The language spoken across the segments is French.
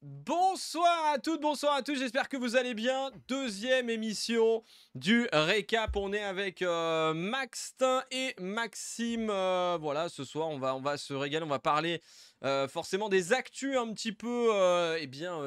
Bonsoir à toutes, bonsoir à tous, j'espère que vous allez bien. Deuxième émission du récap, on est avec Maxtin et Maxime. Voilà, ce soir on va se régaler, on va parler forcément des actus un petit peu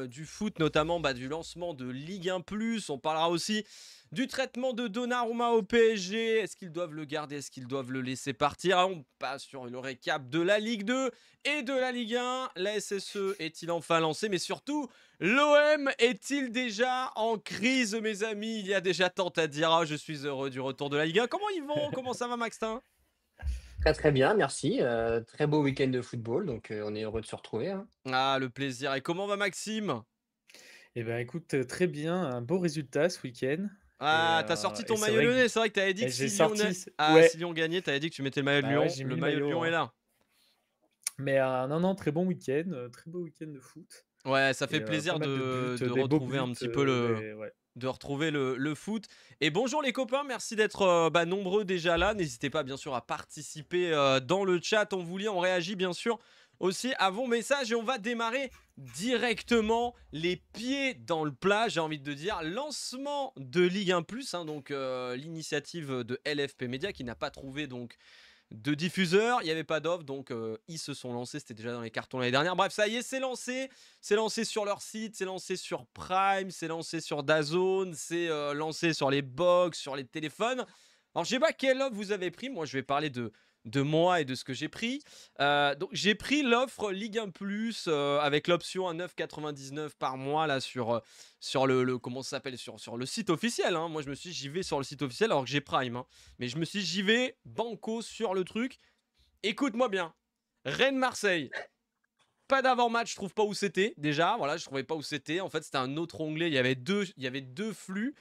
du foot, notamment du lancement de Ligue 1+. On parlera aussi du traitement de Donnarumma au PSG. Est-ce qu'ils doivent le garder, est-ce qu'ils doivent le laisser partir? On passe sur le récap de la Ligue 2 et de la Ligue 1. La SSE est-il enfin lancé? Mais surtout, l'OM est-il déjà en crise, mes amis? Il y a déjà tant à dire. Ah, je suis heureux du retour de la Ligue 1. Comment ils vont? Comment ça va, Maxtin? Très très bien, merci. Très beau week-end de football, donc on est heureux de se retrouver, hein. Ah, le plaisir. Et comment va Maxime? Eh ben, écoute, très bien, un beau résultat ce week-end et Ah, t'as sorti ton c'est maillot vrai que lyonnais. C'est vrai que t'avais dit que j'ai si Lyon, sorti c si ouais, Lyon gagnait, t'avais dit que tu mettais le maillot de bah, ouais, Lyon. j'ai Le mis le maillot de maillot, Lyon est hein. là. Mais non, non, très bon week-end, très beau week-end de foot Ouais, ça et fait pas plaisir mal de buts, de des beaux retrouver buts, un petit peu des ouais. de retrouver le foot. Et bonjour les copains, merci d'être nombreux déjà là. N'hésitez pas bien sûr à participer dans le chat. On vous lit, on réagit bien sûr aussi à vos messages. Et on va démarrer directement les pieds dans le plat, j'ai envie de dire. Lancement de Ligue 1+, hein, donc l'initiative de LFP Media qui n'a pas trouvé donc de diffuseurs, il n'y avait pas d'offre, donc ils se sont lancés, c'était déjà dans les cartons l'année dernière. Bref, ça y est, c'est lancé sur leur site, c'est lancé sur Prime, c'est lancé sur DAZN, c'est lancé sur les box, sur les téléphones. Alors, je sais pas quelle offre vous avez pris, moi je vais parler de moi et de ce que j'ai pris. Donc j'ai pris l'offre Ligue 1+, avec l'option à 9,99 par mois là sur comment ça s'appelle, sur le site officiel, hein. Moi je me suis dit, j'y vais sur le site officiel alors que j'ai Prime, hein. Mais je me suis dit, j'y vais, banco sur le truc. Écoute-moi bien. Rennes-Marseille. Pas d'avant-match, je trouve pas où c'était. Déjà, voilà, je trouvais pas où c'était. En fait, c'était un autre onglet. Il y avait deux flux.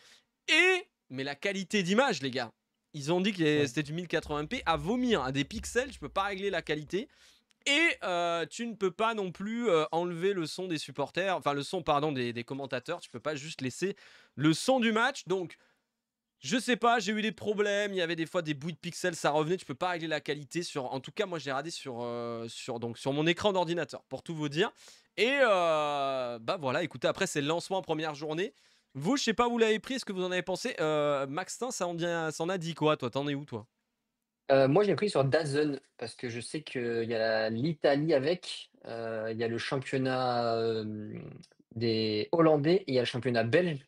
Mais la qualité d'image, les gars. Ils ont dit que Ouais. c'était du 1080p à vomir. À des pixels, je peux pas régler la qualité. Et tu ne peux pas non plus enlever le son des supporters. Enfin, le son, pardon, des commentateurs. Tu peux pas juste laisser le son du match. Donc, je sais pas, j'ai eu des problèmes, il y avait des fois des bouts de pixels, ça revenait, tu peux pas régler la qualité sur. En tout cas, moi j'ai regardé sur mon écran d'ordinateur, pour tout vous dire. Et voilà, écoutez, après c'est le lancement en première journée. Vous, je sais pas, vous l'avez pris, est-ce que vous en avez pensé? Maxtin, ça en a dit quoi, toi? T'en es où, toi? Moi j'ai pris sur DAZN parce que je sais qu'il y a l'Italie avec, il y a le championnat, des Hollandais et il y a le championnat belge.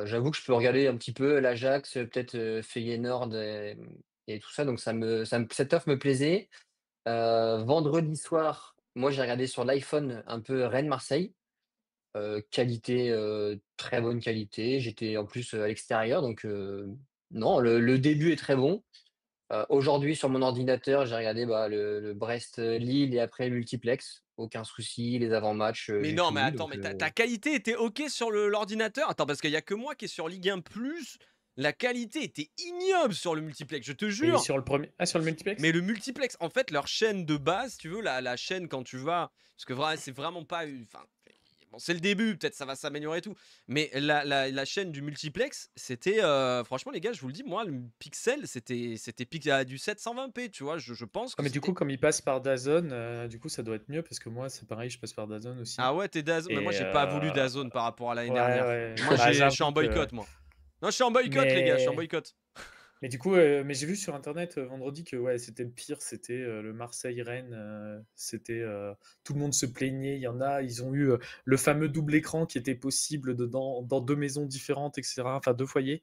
J'avoue que je peux regarder un petit peu l'Ajax, peut-être, Feyenoord et tout ça, donc cette offre me plaisait. Vendredi soir, moi j'ai regardé sur l'iPhone un peu Rennes-Marseille. Qualité, très bonne qualité. J'étais en plus, à l'extérieur donc non, le début est très bon. Aujourd'hui sur mon ordinateur, j'ai regardé, le Brest, Lille et après le multiplex. Aucun souci, les avant-matchs, Mais j'ai non, mais tout attends, donc mais ta qualité était ok sur l'ordinateur? Attends, parce qu'il y a que moi qui est sur Ligue 1+, la qualité était ignoble sur le multiplex, je te Et jure. sur le premier, sur le Mais multiplex? le multiplex, en fait, leur chaîne de base, si tu veux, la chaîne quand tu vas. Parce que c'est vraiment pas. Enfin, bon, c'est le début, peut-être ça va s'améliorer et tout. Mais la chaîne du multiplex, c'était. Franchement, les gars, je vous le dis, moi, le pixel, c'était à du 720p, tu vois. Je pense Ah que mais du coup, c'était. comme il passe par DAZN, du coup, ça doit être mieux parce que moi, c'est pareil, je passe par DAZN aussi Ah ouais, t'es DAZN. Mais moi, et j'ai pas voulu DAZN par rapport à l'année ouais, dernière. ouais, Moi, bah, je suis en j'avoue que boycott, moi. Non, je suis en boycott, les gars, je suis en mais boycott. Mais du coup, mais j'ai vu sur internet, vendredi que ouais, c'était le pire, c'était, le Marseille-Rennes, c'était, tout le monde se plaignait. Il y en a, ils ont eu, le fameux double écran qui était possible dans 2 maisons différentes et cetera, enfin 2 foyers.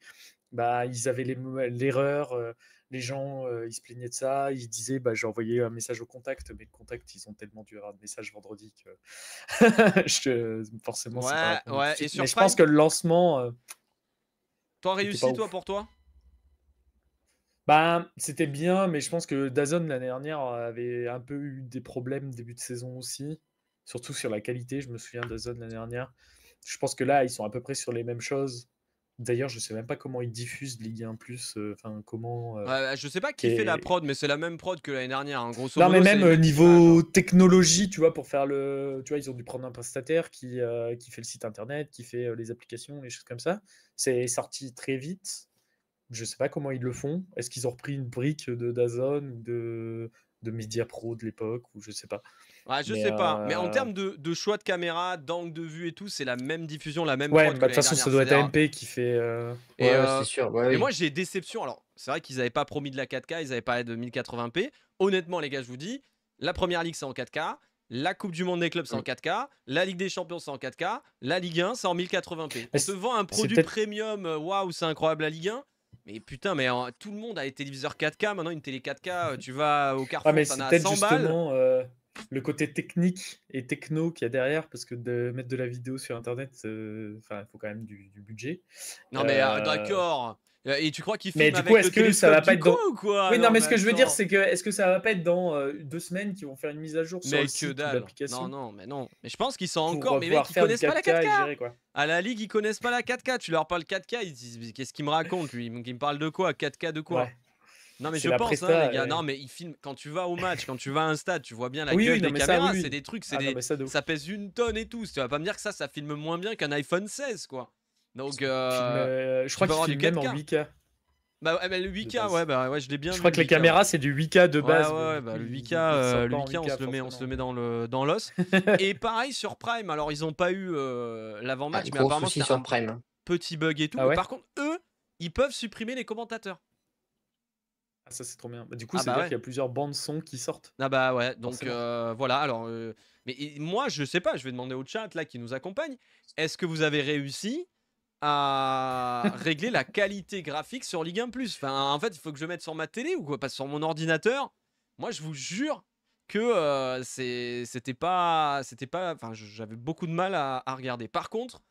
Bah, ils avaient l'erreur, les gens, ils se plaignaient de ça. Ils disaient: «Bah, j'ai envoyé un message au contact», mais le contact, ils ont tellement dû avoir de messages vendredi que forcément, c'est pas Ouais, répondu tout de ouais. Et suite. Mais sur je pense Prime, que le lancement, toi, était pas réussi, toi, ouf. pour toi? Bah, c'était bien, mais je pense que DAZN l'année dernière avait un peu eu des problèmes début de saison aussi, surtout sur la qualité. Je me souviens DAZN l'année dernière. Je pense que là, ils sont à peu près sur les mêmes choses. D'ailleurs, je sais même pas comment ils diffusent Ligue 1+, enfin comment, Ouais, je sais pas qui fait la qu'est prod, mais c'est la même prod que l'année dernière, hein. Grosso non, mais modo, c'est même, les mêmes images, niveau hein. technologie, tu vois, pour faire tu vois, ils ont dû prendre un prestataire qui fait le site internet, qui fait, les applications, les choses comme ça. C'est sorti très vite. Je sais pas comment ils le font. Est-ce qu'ils ont repris une brique de DAZN ou de Mediapro de l'époque ou je sais pas. Ouais, je Mais sais pas. Mais en termes de choix de caméra, d'angle de vue et tout, c'est la même diffusion, la même ouais, prod que bah, de toute l'année façon, ça dernière. doit être C'est-à-dire, AMP qui fait. et, Ouais, c'est sûr. Ouais, mais oui. moi, j'ai déception. Alors, c'est vrai qu'ils n'avaient pas promis de la 4K, ils avaient parlé de 1080p. Honnêtement, les gars, je vous dis, la première ligue, c'est en 4K. La Coupe du Monde des clubs, c'est en Mm. 4K. La Ligue des Champions, c'est en 4K. La Ligue 1, c'est en 1080p. On Mais te vend un c'est produit peut-être. premium, waouh, c'est incroyable la Ligue 1. Mais putain, mais tout le monde a des téléviseurs 4K. Maintenant, une télé 4K, tu vas au Ouais, Carrefour, mais t'en c'est as à peut-être 100 balles. justement le côté technique et techno qu'il y a derrière, parce que de mettre de la vidéo sur Internet, enfin, il faut quand même du budget. Non, mais Euh, d'accord. Et tu crois qu'ils Mais filment du coup, avec est-ce le que ça télescope va pas du être coin dans. ou quoi? Oui, non, Non, mais mais ce que je veux dire, attends. c'est que est-ce que ça va pas être dans 2 semaines qu'ils vont faire une mise à jour sur le Mais que site ou dalle. Non, l'application non, mais non. Mais je pense qu'ils sont pour encore. Mais mec, pouvoir ils faire du connaissent pas la 4K. 4K et gérer quoi? À la Ligue, ils connaissent pas la 4K. Tu leur parles 4K, ils disent mais qu'est-ce qu'il me raconte lui? Il me parle de quoi? 4K de quoi? Ouais, Non, mais c'est je la pense, hein, les presta. gars. Non, mais ils filment. Quand tu vas au match, quand tu vas à un stade, tu vois bien la Oui, oui, gueule non, des mais ça, oui, caméras. C'est oui. des trucs, Ah non, mais ça de ouf. ça pèse 1 tonne et tout. Tu vas pas me dire que ça filme moins bien qu'un iPhone 16, quoi. Donc, Je tu crois peux qu'il avoir du filme même en 4K. 8K Bah, ouais, le de 8K, ouais, base. bah ouais, je l'ai bien Je vu crois le que les 8K, ouais. caméras, c'est du 8K de Ouais, base, ouais, mais ouais, du coup, bah, le 8K, sortent le pas en 8K, on 8K se le met, on se le met forcément. dans l'os. Et pareil sur Prime, alors ils ont pas eu Ah, l'avant-match, mais gros apparemment souci c'était sur un Prime. Hein. petit bug et tout. Ah Mais ouais? par contre, eux, ils peuvent supprimer les commentateurs. Ah, ça, c'est trop bien. Bah, du coup, Ah ça veut bah dire ouais. qu'il y a plusieurs bandes son qui sortent, Ah bah ouais, donc forcément. voilà. Alors, moi, je sais pas, je vais demander au chat là qui nous accompagne. Est-ce que vous avez réussi à régler la qualité graphique sur Ligue 1 Plus? Enfin, en fait, il faut que je mette sur ma télé ou quoi? Parce que sur mon ordinateur, moi, je vous jure que c'était pas. Enfin, j'avais beaucoup de mal à regarder. Par contre,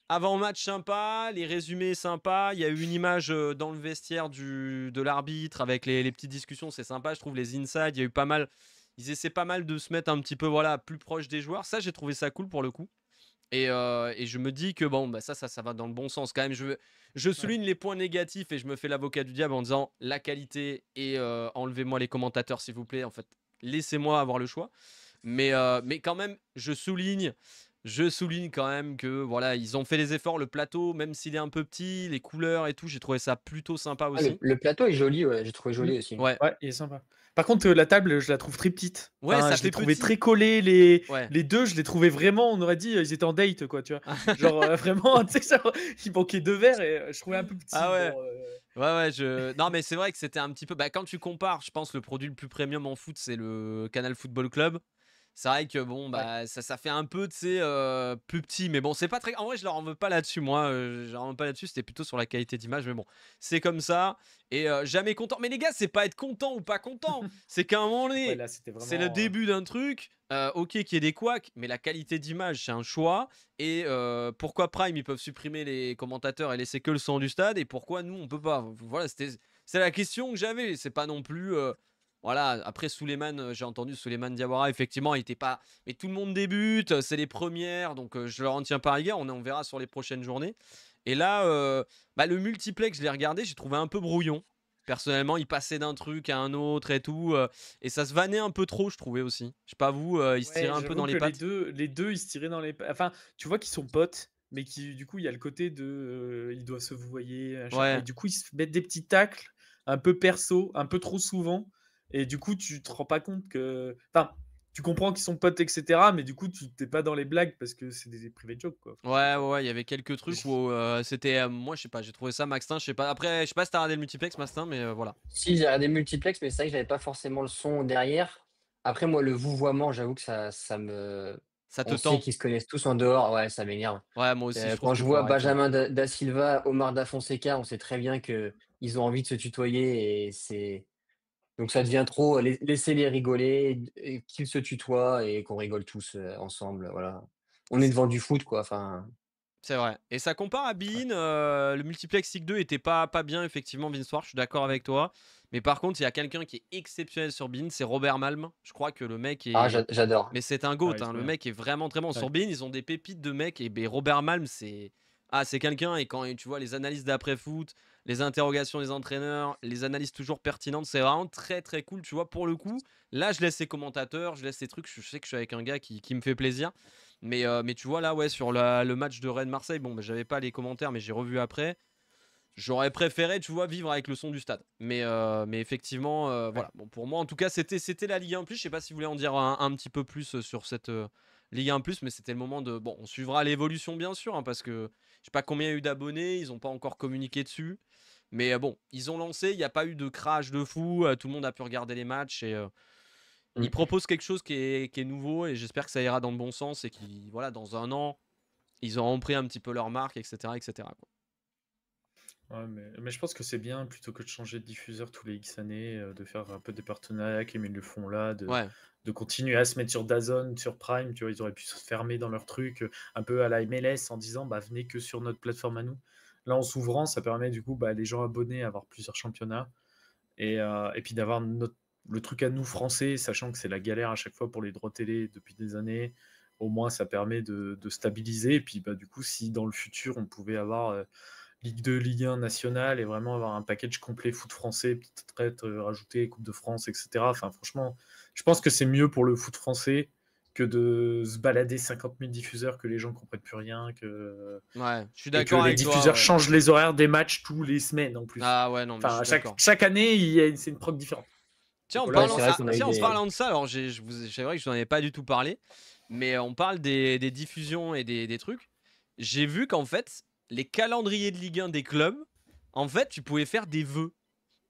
avant-match sympa, les résumés sympas. Il y a eu une image dans le vestiaire de l'arbitre avec les petites discussions, c'est sympa. Je trouve les inside, il y a eu pas mal. Ils essaient pas mal de se mettre un petit peu voilà, plus proche des joueurs. Ça, j'ai trouvé ça cool pour le coup. Et je me dis que bon, bah ça va dans le bon sens quand même. Je Ouais. souligne les points négatifs et je me fais l'avocat du diable en disant la qualité et enlevez-moi les commentateurs s'il vous plaît. En fait, laissez-moi avoir le choix. Mais quand même, je souligne quand même que voilà, ils ont fait les efforts. Le plateau, même s'il est un peu petit, les couleurs et tout, j'ai trouvé ça plutôt sympa Ah, aussi. le plateau est joli, ouais, j'ai trouvé Mmh. joli aussi. Ouais, Ouais, il est sympa. Par contre, la table, je la trouve très petite. ouais, Enfin, ça je l'ai fait trouvé petit. très collé. Les, Ouais. les deux, je les trouvais vraiment, on aurait dit, ils étaient en date, quoi, tu vois. Genre, vraiment, tu sais, genre, il manquait 2 verres et je trouvais un peu Ah petit. ouais. Bon, Ouais, non, mais c'est vrai que c'était un petit peu. Bah, quand tu compares, je pense le produit le plus premium en foot, c'est le Canal Football Club. C'est vrai que bon, ouais. bah, ça fait un peu, tu sais, plus petit. Mais bon, c'est pas très. En vrai, je leur en veux pas là-dessus, moi. Je leur en veux pas là-dessus. C'était plutôt sur la qualité d'image. Mais bon, c'est comme ça. Et jamais content. Mais les gars, c'est pas être content ou pas content. C'est qu'à un moment Ouais, donné, là, c'était c'est le vraiment. début d'un truc. Ok, qu'il y ait des couacs, mais la qualité d'image, c'est un choix. Et pourquoi Prime, ils peuvent supprimer les commentateurs et laisser que le son du stade, et pourquoi nous, on peut pas? Voilà, c'est la question que j'avais. C'est pas non plus. Voilà, après Souleymane, j'ai entendu Souleymane Diawara, effectivement, il était pas. Mais tout le monde débute, c'est les premières, donc je leur en tiens par égard. On verra sur les prochaines journées. Et là, bah, le multiplex, je l'ai regardé, j'ai trouvé un peu brouillon. Personnellement, il passait d'un truc à un autre et tout. Et ça se vannait un peu trop, je trouvais aussi. Je sais pas vous, il se tirait Ouais, un peu j'avoue dans que les pattes. les deux, ils se tiraient dans les. Enfin, tu vois qu'ils sont potes, mais qui, du coup, il y a le côté de. Ils doivent se vouvoyer, machin. Et Ouais, du coup, ils se mettent des petits tacles un peu perso, un peu trop souvent. Et du coup, tu te rends pas compte que. Enfin, tu comprends qu'ils sont potes, etc. Mais du coup, tu t'es pas dans les blagues parce que c'est des private jokes, quoi. Enfin, ouais, ouais, ouais, il y avait quelques trucs j- où c'était. Moi, je sais pas, j'ai trouvé ça Maxtin, je sais pas. Après, je sais pas si t'as regardé le multiplex, Maxtin, mais voilà. Si, j'ai regardé multiplex, mais c'est vrai que j'avais pas forcément le son derrière. Après, moi, le vouvoiement, j'avoue que ça me. Ça te On sait tend. qu'ils se connaissent tous en dehors, ouais, ça m'énerve. Ouais, moi aussi, je trouve Quand je qu'il faut vois arrêter. Benjamin da Silva, Omar da Fonseca, on sait très bien que ils ont envie de se tutoyer et c'est. Donc ça devient trop, laissez-les rigoler, et qu'ils se tutoient et qu'on rigole tous ensemble, voilà. On est devant du foot, quoi. Enfin, C'est vrai. Et ça compare à ouais. Bein. Le multiplex League 2 était pas bien, effectivement, Vince. Je suis d'accord avec toi. Mais par contre, il y a quelqu'un qui est exceptionnel sur Bein, c'est Robert Malm. Je crois que le mec ah, est. j'adore. Mais c'est un Ah, GOAT, il est hein. trop Le bien. mec est vraiment très bon. Ouais. Sur Bein, ils ont des pépites de mecs. Et ben, Robert Malm, c'est. Ah, c'est quelqu'un. Et quand tu vois les analyses d'après-foot, les interrogations des entraîneurs, les analyses toujours pertinentes, c'est vraiment très très cool. Tu vois, pour le coup, là, je laisse les commentateurs, je laisse les trucs. Je sais que je suis avec un gars qui me fait plaisir. Mais tu vois, là, ouais, sur le match de Rennes-Marseille, bon, bah, j'avais pas les commentaires, mais j'ai revu après. J'aurais préféré, tu vois, vivre avec le son du stade. Mais effectivement, voilà. Bon, pour moi, en tout cas, c'était la Ligue 1+. Je sais pas si vous voulez en dire un petit peu plus sur cette Ligue 1+, mais c'était le moment de... Bon, on suivra l'évolution, bien sûr, hein, parce que je sais pas combien il y a eu d'abonnés, ils ont pas encore communiqué dessus. Mais bon, ils ont lancé, il n'y a pas eu de crash de fou, tout le monde a pu regarder les matchs et Mm. ils proposent quelque chose qui est nouveau et j'espère que ça ira dans le bon sens et qu'ils, voilà, dans un an, ils auront pris un petit peu leur marque, etc. etc. quoi. Ouais, mais je pense que c'est bien, plutôt que de changer de diffuseur tous les X années, de faire un peu des partenariats comme ils le font là, Ouais, de continuer à se mettre sur DAZN, sur Prime, tu vois, ils auraient pu se fermer dans leur truc, un peu à la MLS en disant bah venez que sur notre plateforme à nous. Là, en s'ouvrant, ça permet du coup bah, les gens abonnés à avoir plusieurs championnats et puis d'avoir le truc à nous français, sachant que c'est la galère à chaque fois pour les droits télé depuis des années. Au moins, ça permet de stabiliser. Et puis, bah, du coup, si dans le futur, on pouvait avoir Ligue 2, Ligue 1 nationale et vraiment avoir un package complet foot français, peut-être rajouter Coupe de France, etc. Enfin, franchement, je pense que c'est mieux pour le foot français que de se balader 50 000 diffuseurs, que les gens ne comprennent plus rien, ouais, je suis et que d'accord les avec toi. diffuseurs Ouais. changent les horaires des matchs tous les semaines en plus. Ah ouais, non, mais je Enfin, suis d'accord. chaque année, c'est une prog différente. Tiens, Donc en là, parlant, c'est vrai qu'on a eu tiens, en des. parlant de ça, alors c'est vrai que je n'en avais pas du tout parlé, mais on parle des diffusions et des trucs. J'ai vu qu'en fait, les calendriers de Ligue 1 des clubs, en fait, tu pouvais faire des vœux.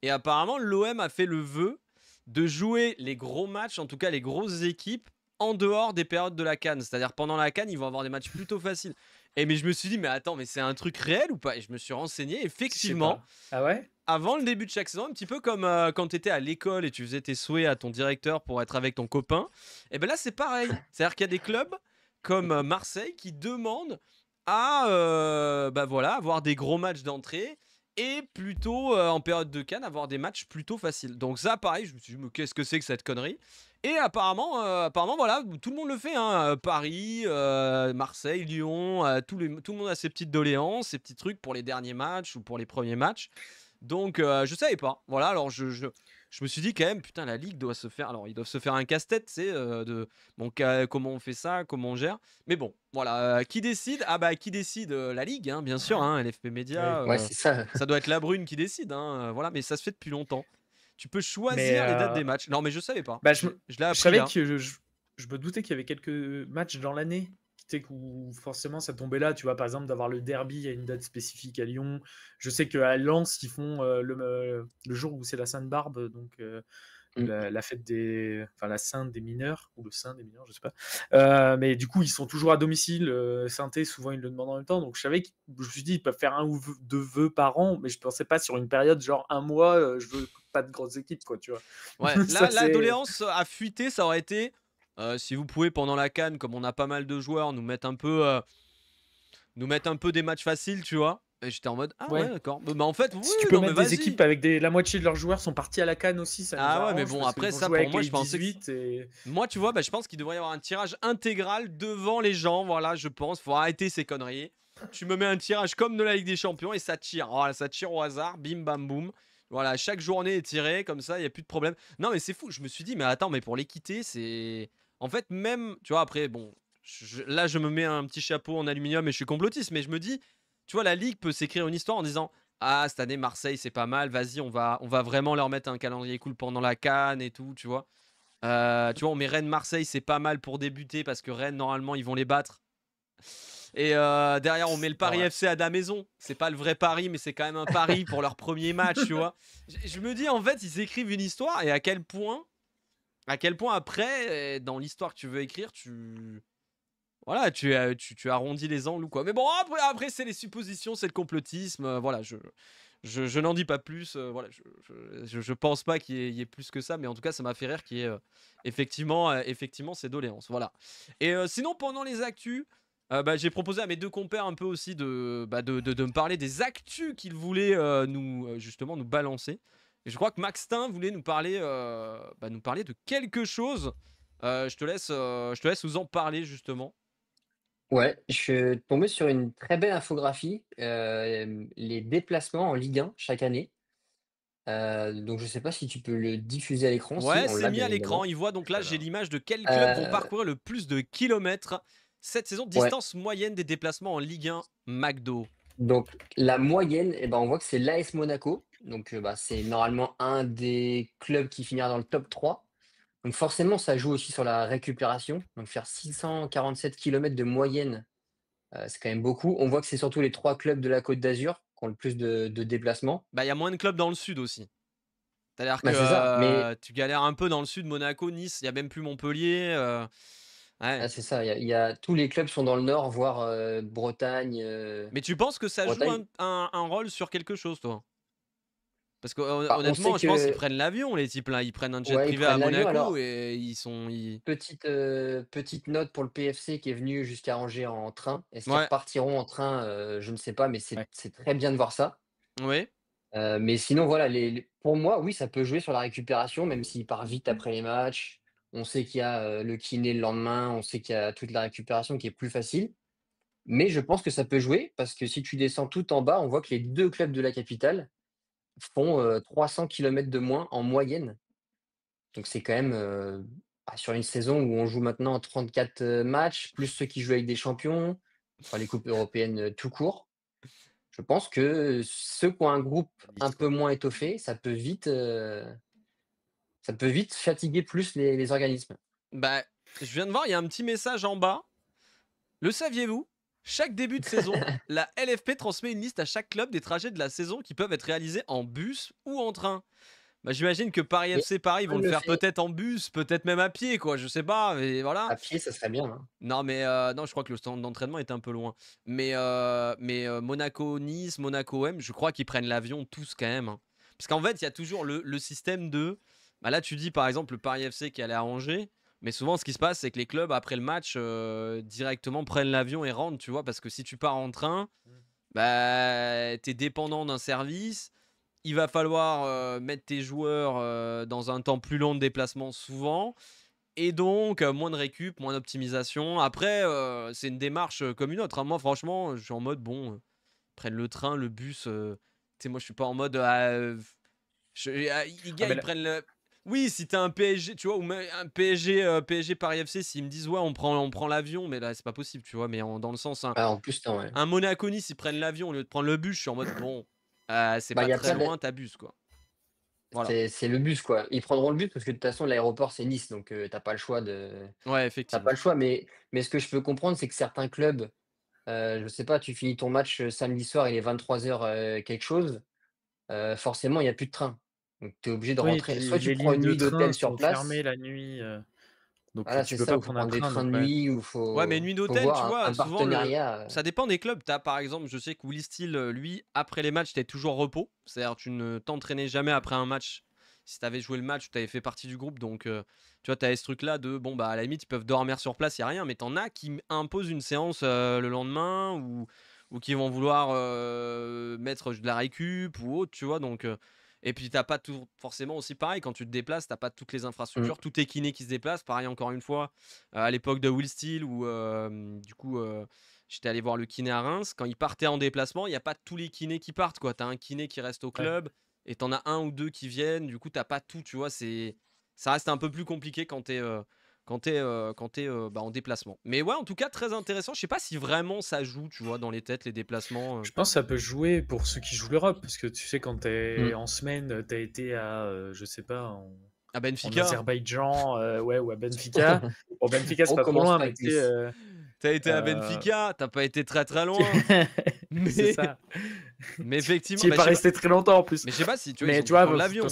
Et apparemment, l'OM a fait le vœu de jouer les gros matchs, en tout cas les grosses équipes, en dehors des périodes de la CAN. C'est-à-dire pendant la CAN, ils vont avoir des matchs plutôt faciles. Et mais je me suis dit, mais attends, mais c'est un truc réel ou pas? Et je me suis renseigné, je sais effectivement, pas. Ah ouais? avant le début de chaque saison, un petit peu comme quand tu étais à l'école et tu faisais tes souhaits à ton directeur pour être avec ton copain, et bien là c'est pareil. C'est-à-dire qu'il y a des clubs comme Marseille qui demandent à bah voilà, avoir des gros matchs d'entrée et plutôt en période de CAN avoir des matchs plutôt faciles. Donc ça pareil, je me suis dit mais qu'est-ce que c'est que cette connerie? Et apparemment voilà, tout le monde le fait, hein. Paris, Marseille, Lyon, tout le monde a ses petites doléances, ses petits trucs pour les derniers matchs ou pour les premiers matchs. Donc je savais pas. Voilà, alors je me suis dit quand même, putain, la ligue doit se faire. Alors ils doivent se faire un casse-tête, tu sais, de bon, comment on fait ça, comment on gère. Mais bon, voilà, qui décide? Ah bah qui décide? La ligue, hein, bien sûr, hein, LFP Oui. Média. Ouais, c'est ça. Ça doit être la Brune qui décide, hein, voilà, mais ça se fait depuis longtemps. Tu peux Mais choisir les dates des matchs. Non, mais je savais pas. bah, Je l'ai je appris savais là. que je me doutais qu'il y avait quelques matchs dans l'année où forcément ça tombait là. Tu vois, par exemple, d'avoir le derby à une date spécifique à Lyon. Je sais qu'à Lens, ils font le jour où c'est la Sainte-Barbe, donc Mm. la fête des. Enfin, la Sainte des mineurs, ou le Saint des mineurs, je sais pas. Mais du coup, ils sont toujours à domicile. Sainté, souvent, ils le demandent en même temps. Donc, je savais que je me suis dit, ils peuvent faire un ou deux vœux par an, mais je pensais pas sur une période, genre un mois, je veux pas de grosses équipes, quoi, tu vois. Ouais, Ça, là, la c'est. doléance à fuiter, ça aurait été si vous pouvez pendant la CAN, comme on a pas mal de joueurs, nous mettre un peu des matchs faciles, tu vois. Et j'étais en mode ah ouais, Ouais. d'accord. Bah en fait, oui, Si tu peux non mais mettre des vas-y. équipes avec la moitié de leurs joueurs sont partis à la CAN aussi, ça nous Ah ouais, mais arrange bon, parce qu'ils après vont ça, jouer pour avec moi, les je pensais que. 18 et. Moi, tu vois, bah, je pense qu'il devrait y avoir un tirage intégral devant les gens. Voilà, je pense. Faut arrêter ces conneries. Tu me mets un tirage comme de la Ligue des Champions et ça tire. Voilà, ça tire au hasard. Bim, bam, boum. Voilà, chaque journée est tirée comme ça, il n'y a plus de problème. Non, mais c'est fou. Je me suis dit, mais attends, mais pour l'équité, c'est. En fait, même. Tu vois, après, bon. Là, je me mets un petit chapeau en aluminium et je suis complotiste, mais je me dis, tu vois, la Ligue peut s'écrire une histoire en disant. Ah, cette année, Marseille, c'est pas mal. Vas-y, on va vraiment leur mettre un calendrier cool pendant la CAN et tout, tu vois. Tu vois, on met Rennes-Marseille, c'est pas mal pour débuter parce que Rennes, normalement, ils vont les battre. Et derrière, on met le Paris Ouais. FC à la maison. C'est pas le vrai Paris, mais c'est quand même un Paris pour leur premier match, tu vois. Je me dis, en fait, ils écrivent une histoire et à quel point après, dans l'histoire que tu veux écrire, voilà, tu arrondis les angles ou quoi. Mais bon, après c'est les suppositions, c'est le complotisme. Voilà, je n'en dis pas plus. Voilà, je pense pas qu'il y ait plus que ça, mais en tout cas, ça m'a fait rire qu'il y ait effectivement ces doléances. Voilà. Et sinon, pendant les actus, bah, j'ai proposé à mes deux compères un peu aussi de me parler des actus qu'ils voulaient justement nous balancer. Et je crois que Maxtin voulait nous parler de quelque chose. Je te laisse vous en parler justement. Ouais, je suis tombé sur une très belle infographie, les déplacements en Ligue 1 chaque année. Donc je sais pas si tu peux le diffuser à l'écran. Si, Ouais, on c'est l'a mis bien à l'écran. évidemment. Il voit donc là, j'ai Alors, l'image de quels clubs vont Heu, parcourir le plus de kilomètres cette saison. ouais, Distance moyenne des déplacements en Ligue 1, McDo. Donc la moyenne, eh ben, on voit que c'est l'AS Monaco. Donc bah, c'est normalement un des clubs qui finira dans le top 3. Donc forcément, ça joue aussi sur la récupération. Donc faire 647 kilomètres de moyenne, c'est quand même beaucoup. On voit que c'est surtout les 3 clubs de la Côte d'Azur qui ont le plus de déplacements. Bah, il y a moins de clubs dans le sud aussi. C'est-à-dire que Bah, c'est ça, mais tu galères un peu dans le sud, Monaco, Nice, il y a même plus Montpellier. Ouais. c'est ça, il y a tous les clubs sont dans le nord, voire, Bretagne, Mais tu penses que ça joue Bretagne. un rôle sur quelque chose, toi? Parce que Bah, on sait honnêtement, je pense qu'ils que prennent l'avion, les types là. Ils prennent un jet ouais, ils privé à prennent l'avion. Monaco Alors, et ils sont. petite note pour le PFC qui est venu jusqu'à Angers en train. Est-ce qu'ils Ouais, repartiront en train? Je ne sais pas, mais c'est Ouais. c'est très bien de voir ça. ouais. Mais sinon, voilà, pour moi, oui, ça peut jouer sur la récupération, même s'il part vite après les matchs. On sait qu'il y a, le kiné le lendemain, on sait qu'il y a toute la récupération qui est plus facile. Mais je pense que ça peut jouer parce que si tu descends tout en bas, on voit que les 2 clubs de la capitale font, 300 kilomètres de moins en moyenne. Donc c'est quand même, sur une saison où on joue maintenant 34, matchs, plus ceux qui jouent avec des champions, enfin les coupes européennes, tout court. Je pense que ceux qui ont un groupe un Liste, peu quoi. moins étoffé, ça peut vite fatiguer plus les organismes. Bah, je viens de voir, il y a un petit message en bas. Le saviez-vous? Chaque début de saison, la LFP transmet une liste à chaque club des trajets de la saison qui peuvent être réalisés en bus ou en train. Bah, j'imagine que Paris Mais FC Paris vont personne le le faire fait. peut-être en bus, peut-être même à pied, quoi. Je sais pas, mais voilà. À pied, ça serait bien, hein. Non, mais non, je crois que le stand d'entraînement est un peu loin. Mais Monaco, Nice, Monaco M, je crois qu'ils prennent l'avion tous quand même, hein. Parce qu'en fait, il y a toujours le système de. Bah là, tu dis par exemple le Paris FC qui allait à Angers, mais souvent ce qui se passe, c'est que les clubs après le match directement prennent l'avion et rentrent, tu vois, parce que si tu pars en train, bah t'es dépendant d'un service. Il va falloir mettre tes joueurs dans un temps plus long de déplacement souvent. Et donc, moins de récup, moins d'optimisation. Après, c'est une démarche comme une autre, hein. Moi, franchement, je suis en mode, bon, prennent le train, le bus. Tu sais, moi, je suis pas en mode. Les Ah, gars, mais ils là, prennent le. Oui, si t'as un PSG, tu vois, ou même un PSG, PSG Paris FC, s'ils me disent, ouais, on prend l'avion, mais là, c'est pas possible, tu vois. Mais dans le sens, Ah, en plus, non, ouais. un Monaco Nice, ils prennent l'avion au lieu de prendre le bus, je suis en mode, bon, c'est Bah, pas il y a très pas de loin, t'abuses, quoi. Voilà. c'est le bus, quoi. Ils prendront le bus parce que de toute façon, l'aéroport, c'est Nice, donc tu pas le choix Ouais, tu pas effectivement. le choix. Mais ce que je peux comprendre, c'est que certains clubs, je sais pas, tu finis ton match, samedi soir, il est 23h, quelque chose, forcément, il y a plus de train. Donc tu es obligé de oui, rentrer. Soit puis tu les prends lignes une de nuit train d'hôtel sur sont fermées place. la nuit, donc Voilà, tu c'est peux ça, pas où il faut prendre un prendre des train, trains de donc ouais. nuit, ou Ouais, mais faut nuit faut d'hôtel, tu voir un vois, souvent partenariat, ça dépend des clubs. T'as par exemple, je sais que Willy Steele, lui, après les matchs, t'es toujours repos. C'est-à-dire, tu ne t'entraînais jamais après un match. Si t'avais joué le match, tu avais fait partie du groupe. Donc, tu vois, t'avais ce truc-là de, bon, bah, à la limite, ils peuvent dormir sur place, y a rien. Mais t'en as qui imposent une séance le lendemain ou qui vont vouloir mettre de la récup ou autre, tu vois. Donc, et puis, t'as pas tout, forcément aussi pareil, quand tu te déplaces, t'as pas toutes les mmh, infrastructures, tout est kiné qui se déplace. Pareil, encore une fois à l'époque de Will Steele où du coup j'étais allé voir le kiné à Reims. Quand il partait en déplacement, il n'y a pas tous les kinés qui partent, quoi. T'as un kiné qui reste au Ouais. club et t'en as un ou deux qui viennent. Du coup, t'as pas tout, tu vois. Ça reste un peu plus compliqué quand t'es bah, en déplacement. Mais ouais, en tout cas, très intéressant. Je sais pas si vraiment ça joue, tu vois, dans les têtes, les déplacements. Je pense que ça peut jouer pour ceux qui jouent l'Europe, parce que tu sais, quand mmh. t'es en semaine, t'as été à, je sais pas, À en Benfica, Azerbaïdjan, ouais, ou à Benfica. Bon, Benfica, c'est On pas trop commence loin, pas mais avec tu sais, Nice. t'as été à euh, Benfica, t'as pas été très très loin. c'est Mais, ça. mais effectivement, Tu es bah, je pas sais pas, resté très longtemps en plus. mais je sais pas si tu vois, ils Mais ont tu dû vois, prendre l'avion.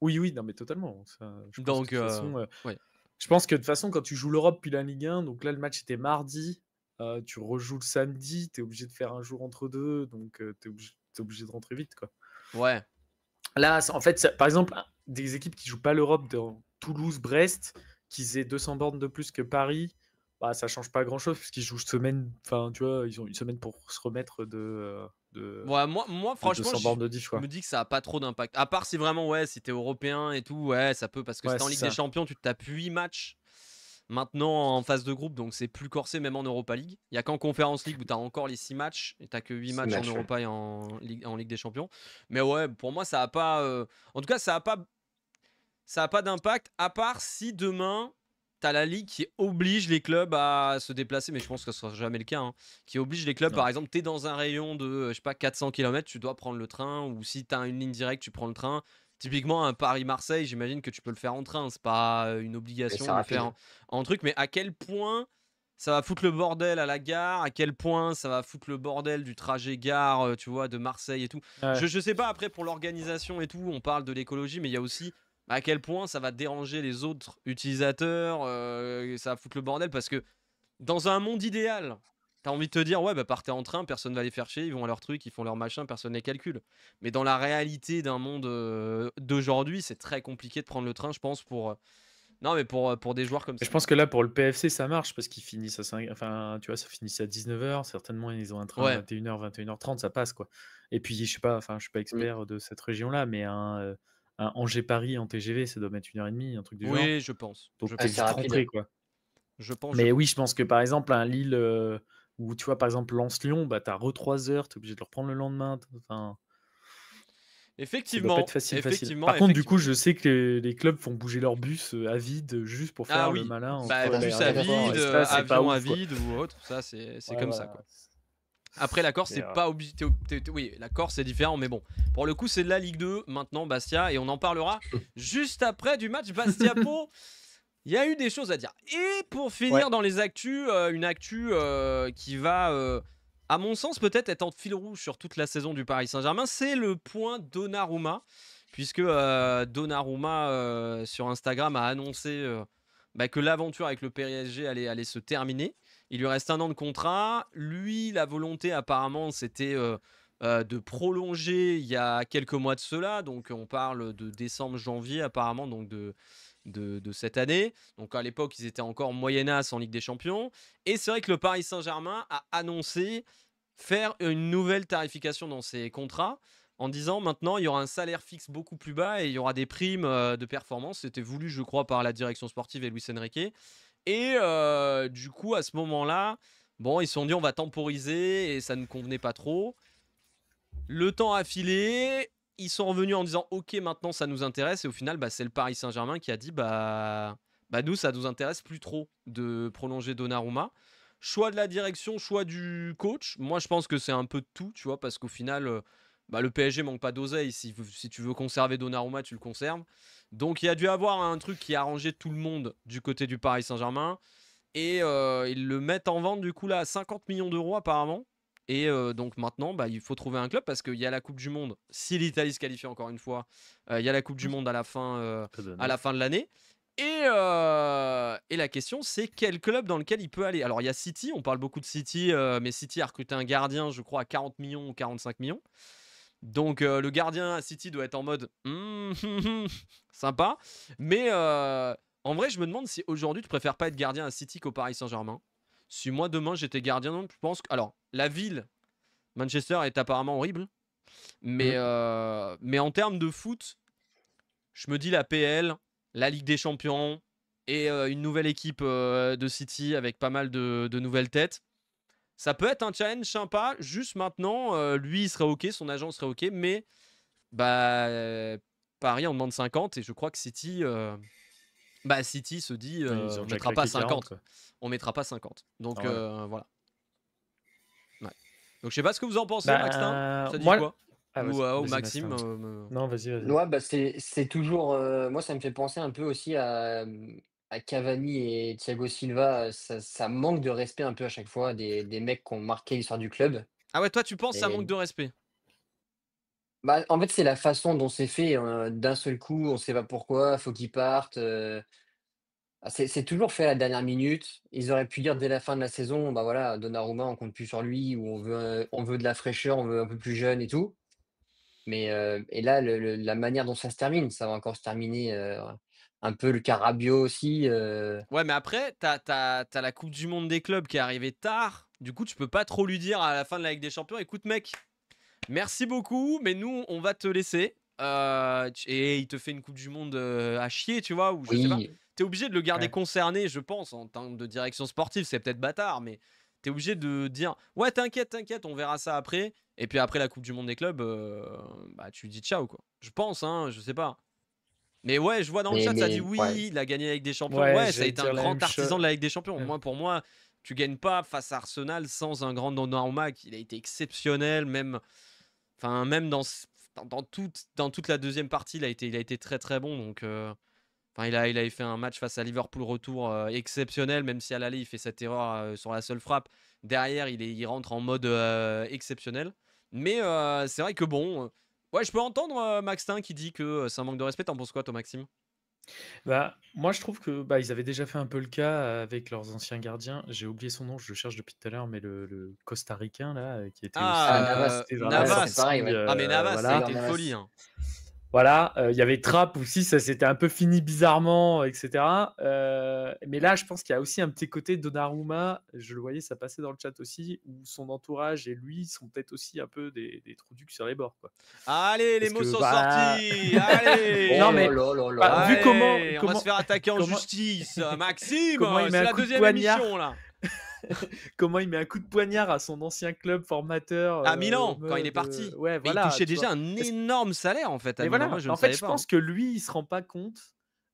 oui, oui, non, mais totalement. Ça, je pense que de Donc, toute façon, ouais. je pense que de toute façon, quand tu joues l'Europe puis la Ligue 1, donc là, le match était mardi, tu rejoues le samedi, tu es obligé de faire un jour entre deux, donc t'es obligé de rentrer vite, quoi. Ouais. Là, en fait, par exemple, des équipes qui jouent pas l'Europe, dans Toulouse, Brest, qu'ils aient 200 bornes de plus que Paris, bah, ça change pas grand-chose, puisqu'ils jouent semaine, enfin, tu vois, ils ont une semaine pour se remettre Ouais, moi de franchement, 200 je bornes de diff, quoi. me dis que ça a pas trop d'impact. À part si vraiment, ouais, si t'es européen et tout, ouais, ça peut. Parce que si Ouais, t'es en c'est Ligue des ça. Champions, tu te tapes 8 matchs maintenant en phase de groupe, donc c'est plus corsé même en Europa League. Il y a qu'en Conference League où t'as encore les 6 matchs et t'as que 8 6 matchs en matchs, ouais. Europa et en Ligue des Champions. Mais ouais, pour moi, ça a pas. En tout cas, ça a pas d'impact, à part si demain, t'as la ligue qui oblige les clubs à se déplacer, mais je pense que ce sera jamais le cas, hein, qui oblige les clubs, Non. par exemple, t'es dans un rayon de, je sais pas, 400 km, tu dois prendre le train, ou si t'as une ligne directe, tu prends le train. Typiquement, un Paris-Marseille, j'imagine que tu peux le faire en train, c'est pas une Mais obligation c'est de le faire rapide. en truc, mais à quel point ça va foutre le bordel à la gare, à quel point ça va foutre le bordel du trajet gare, tu vois, de Marseille et tout. Ouais. Je sais pas, après, pour l'organisation et tout, on parle de l'écologie, mais il y a aussi à quel point ça va déranger les autres utilisateurs, ça va foutre le bordel, parce que dans un monde idéal, t'as envie de te dire, ouais, bah partez en train, personne va les faire chier, ils vont à leur truc, ils font leur machin, personne les calcule. Mais dans la réalité d'un monde d'aujourd'hui, c'est très compliqué de prendre le train, je pense, non, mais pour des joueurs comme Mais je ça. pense que là, pour le PFC, ça marche parce qu'ils finissent à 5... Enfin, tu vois, ça finissait à 19h. Certainement, ils ont un train à Ouais. 21h, 21h30, ça passe, quoi. Et puis, je sais pas, enfin, je suis pas Mm. expert de cette région-là, mais un Angers-Paris en TGV, ça doit mettre 1h30, un truc du genre. Oui, je pense. Donc, Je t'es pense. C'est vite rentré, rapide. quoi. Je pense, je Mais oui, pense. je pense que par exemple, un Lille où tu vois, par exemple, Lens-Lyon, bah, t'as 3 heures, t'es obligé de le reprendre le lendemain. Enfin, ça doit pas être Effectivement, facile, facile. effectivement, Par contre, du coup, effectivement. je sais que les clubs font bouger leur bus à vide juste pour Ah faire le oui, malin bah entre Ouais, les bus à ça d'accord, réparations. vide, Et ouais. ça, c'est pas avion à ouf, quoi. vide ou autre, ça c'est Ouais, comme ça, voilà. quoi. Après la Corse, Mais, c'est pas obligé. Oui, la Corse c'est différent, mais bon. Pour le coup, c'est de la Ligue 2 maintenant, Bastia, et on en parlera juste après du match Bastia-Pau. Il y a eu des choses à dire. Et pour Ouais. finir dans les actus, une actu qui va, à mon sens, peut-être être en fil rouge sur toute la saison du Paris Saint-Germain, c'est le point Donnarumma, puisque Donnarumma sur Instagram a annoncé bah, que l'aventure avec le PSG allait se terminer. Il lui reste 1 an de contrat. Lui, la volonté apparemment, c'était de prolonger il y a quelques mois de cela. Donc on parle de décembre-janvier apparemment, donc de cette année. Donc à l'époque, ils étaient encore moyennas en Ligue des Champions. Et c'est vrai que le Paris Saint-Germain a annoncé faire une nouvelle tarification dans ses contrats en disant maintenant il y aura un salaire fixe beaucoup plus bas et il y aura des primes de performance. C'était voulu, je crois, par la direction sportive et Luis Enrique. Et du coup, à ce moment-là, bon, ils se sont dit on va temporiser et ça ne convenait pas trop. Le temps a filé, ils sont revenus en disant ok maintenant ça nous intéresse et au final bah, c'est le Paris Saint-Germain qui a dit bah nous ça nous intéresse plus trop de prolonger Donnarumma. Choix de la direction, choix du coach. Moi je pense que c'est un peu de tout, tu vois, parce qu'au final bah, le PSG manque pas d'oseille. Si tu veux conserver Donnarumma, tu le conserves. Donc il y a dû avoir un truc qui a arrangé tout le monde du côté du Paris Saint-Germain. Et ils le mettent en vente du coup là à 50 millions d'euros apparemment. Et donc maintenant, bah, il faut trouver un club parce qu'il y a la Coupe du Monde. Si l'Italie se qualifie encore une fois, il y a la Coupe du Monde à la fin de l'année. Et la question, c'est quel club dans lequel il peut aller. Alors il y a City, on parle beaucoup de City, mais City a recruté un gardien, je crois, à 40 millions ou 45 millions. Donc le gardien à City doit être en mode sympa. Mais en vrai, je me demande si aujourd'hui tu préfères pas être gardien à City qu'au Paris Saint-Germain. Si moi demain j'étais gardien, je pense que. Alors, la ville, Manchester, est apparemment horrible. Mais en termes de foot, je me dis la PL, la Ligue des Champions et une nouvelle équipe de City avec pas mal de nouvelles têtes. Ça peut être un challenge sympa. Juste maintenant, lui, il serait OK, son agent serait OK. Mais bah, Paris en demande 50 et je crois que City. City se dit Ils ont on déjà mettra pas claqué 40, 50. quoi. On mettra pas 50. Donc Ah, voilà. voilà. Ouais. Donc je sais pas ce que vous en pensez, Maxtin. Bah, Ça dit moi. quoi Ah, Ou vas-y, Maxime. Maxime. Non, vas-y. Ouais, bah c'est toujours. Moi, ça me fait penser un peu aussi à Cavani et Thiago Silva. Ça manque de respect un peu à chaque fois des mecs qui ont marqué l'histoire du club. Ah ouais, toi tu penses que ça Et manque de respect. bah, en fait, c'est la façon dont c'est fait. D'un seul coup, on sait pas pourquoi, faut qu'ils partent. C'est toujours fait à la dernière minute. Ils auraient pu dire dès la fin de la saison, bah voilà, Donnarumma, on compte plus sur lui, ou on veut de la fraîcheur, on veut un peu plus jeune et tout. Mais et là, la manière dont ça se termine, ça va encore se terminer, un peu le cas Rabiot aussi, Ouais, mais après, t'as la Coupe du Monde des clubs qui est arrivée tard. Du coup, tu peux pas trop lui dire à la fin de la Ligue des Champions, écoute mec, merci beaucoup, mais nous, on va te laisser. Et il te fait une Coupe du Monde à chier, tu vois, ou je sais pas. oui, T'es obligé de le garder Ouais. concerné, je pense, en termes de direction sportive. C'est peut-être bâtard, mais t'es obligé de dire ouais, t'inquiète, on verra ça après. Et puis après la Coupe du Monde des clubs, bah tu dis ciao, quoi. Je pense, hein, je sais pas. Mais ouais, je vois dans le chat, ça dit oui, ouais. il a gagné la Ligue des Champions. Ouais, Ouais, ça a j'allais été dire un la grand même artisan chose. de la Ligue des Champions. Ouais. Moi, pour moi, tu gagnes pas face à Arsenal sans un grand Donnarumma qui a été exceptionnel, même, enfin, même dans toute la deuxième partie, il a été très très bon. Donc, enfin, il avait fait un match face à Liverpool retour exceptionnel, même si à l'aller il fait cette erreur sur la seule frappe. Derrière, il rentre en mode exceptionnel. Mais c'est vrai que bon, ouais, je peux entendre Max Tain qui dit que c'est un manque de respect. T'en penses quoi, toi, Maxime? Bah, moi, je trouve que bah, ils avaient déjà fait un peu le cas avec leurs anciens gardiens. J'ai oublié son nom, je le cherche depuis tout à l'heure, mais le Costaricain là, qui était aussi Ah, Ah, Navas. resté dans la Ouais, c'est Navas. pareil, partie, ouais. Ah, mais Navas, ça a voilà. été Keylor une folie. Navas. Hein. Voilà, il y avait Trapp aussi, ça s'était un peu fini bizarrement, etc. Mais là, je pense qu'il y a aussi un petit côté Donnarumma, je le voyais, ça passait dans le chat aussi, où son entourage et lui sont peut-être aussi un peu des trous du cul sur les bords, quoi. Allez, les Parce mots que sont bah, sortis. Oh non Allez. mais là là là bah, là. vu Allez, on va se faire attaquer en comment justice. Maxime, comment il met c'est un la coup de deuxième émission poignard, là. comment il met un coup de poignard à son ancien club formateur, À Milan, quand il est mode, parti. ouais, Mais il voilà, touchait tu vois. déjà un Est-ce énorme salaire en fait à Mais Milan. Moi, voilà, je ne en fait, savais je pas. Hein. pense que lui, il se rend pas compte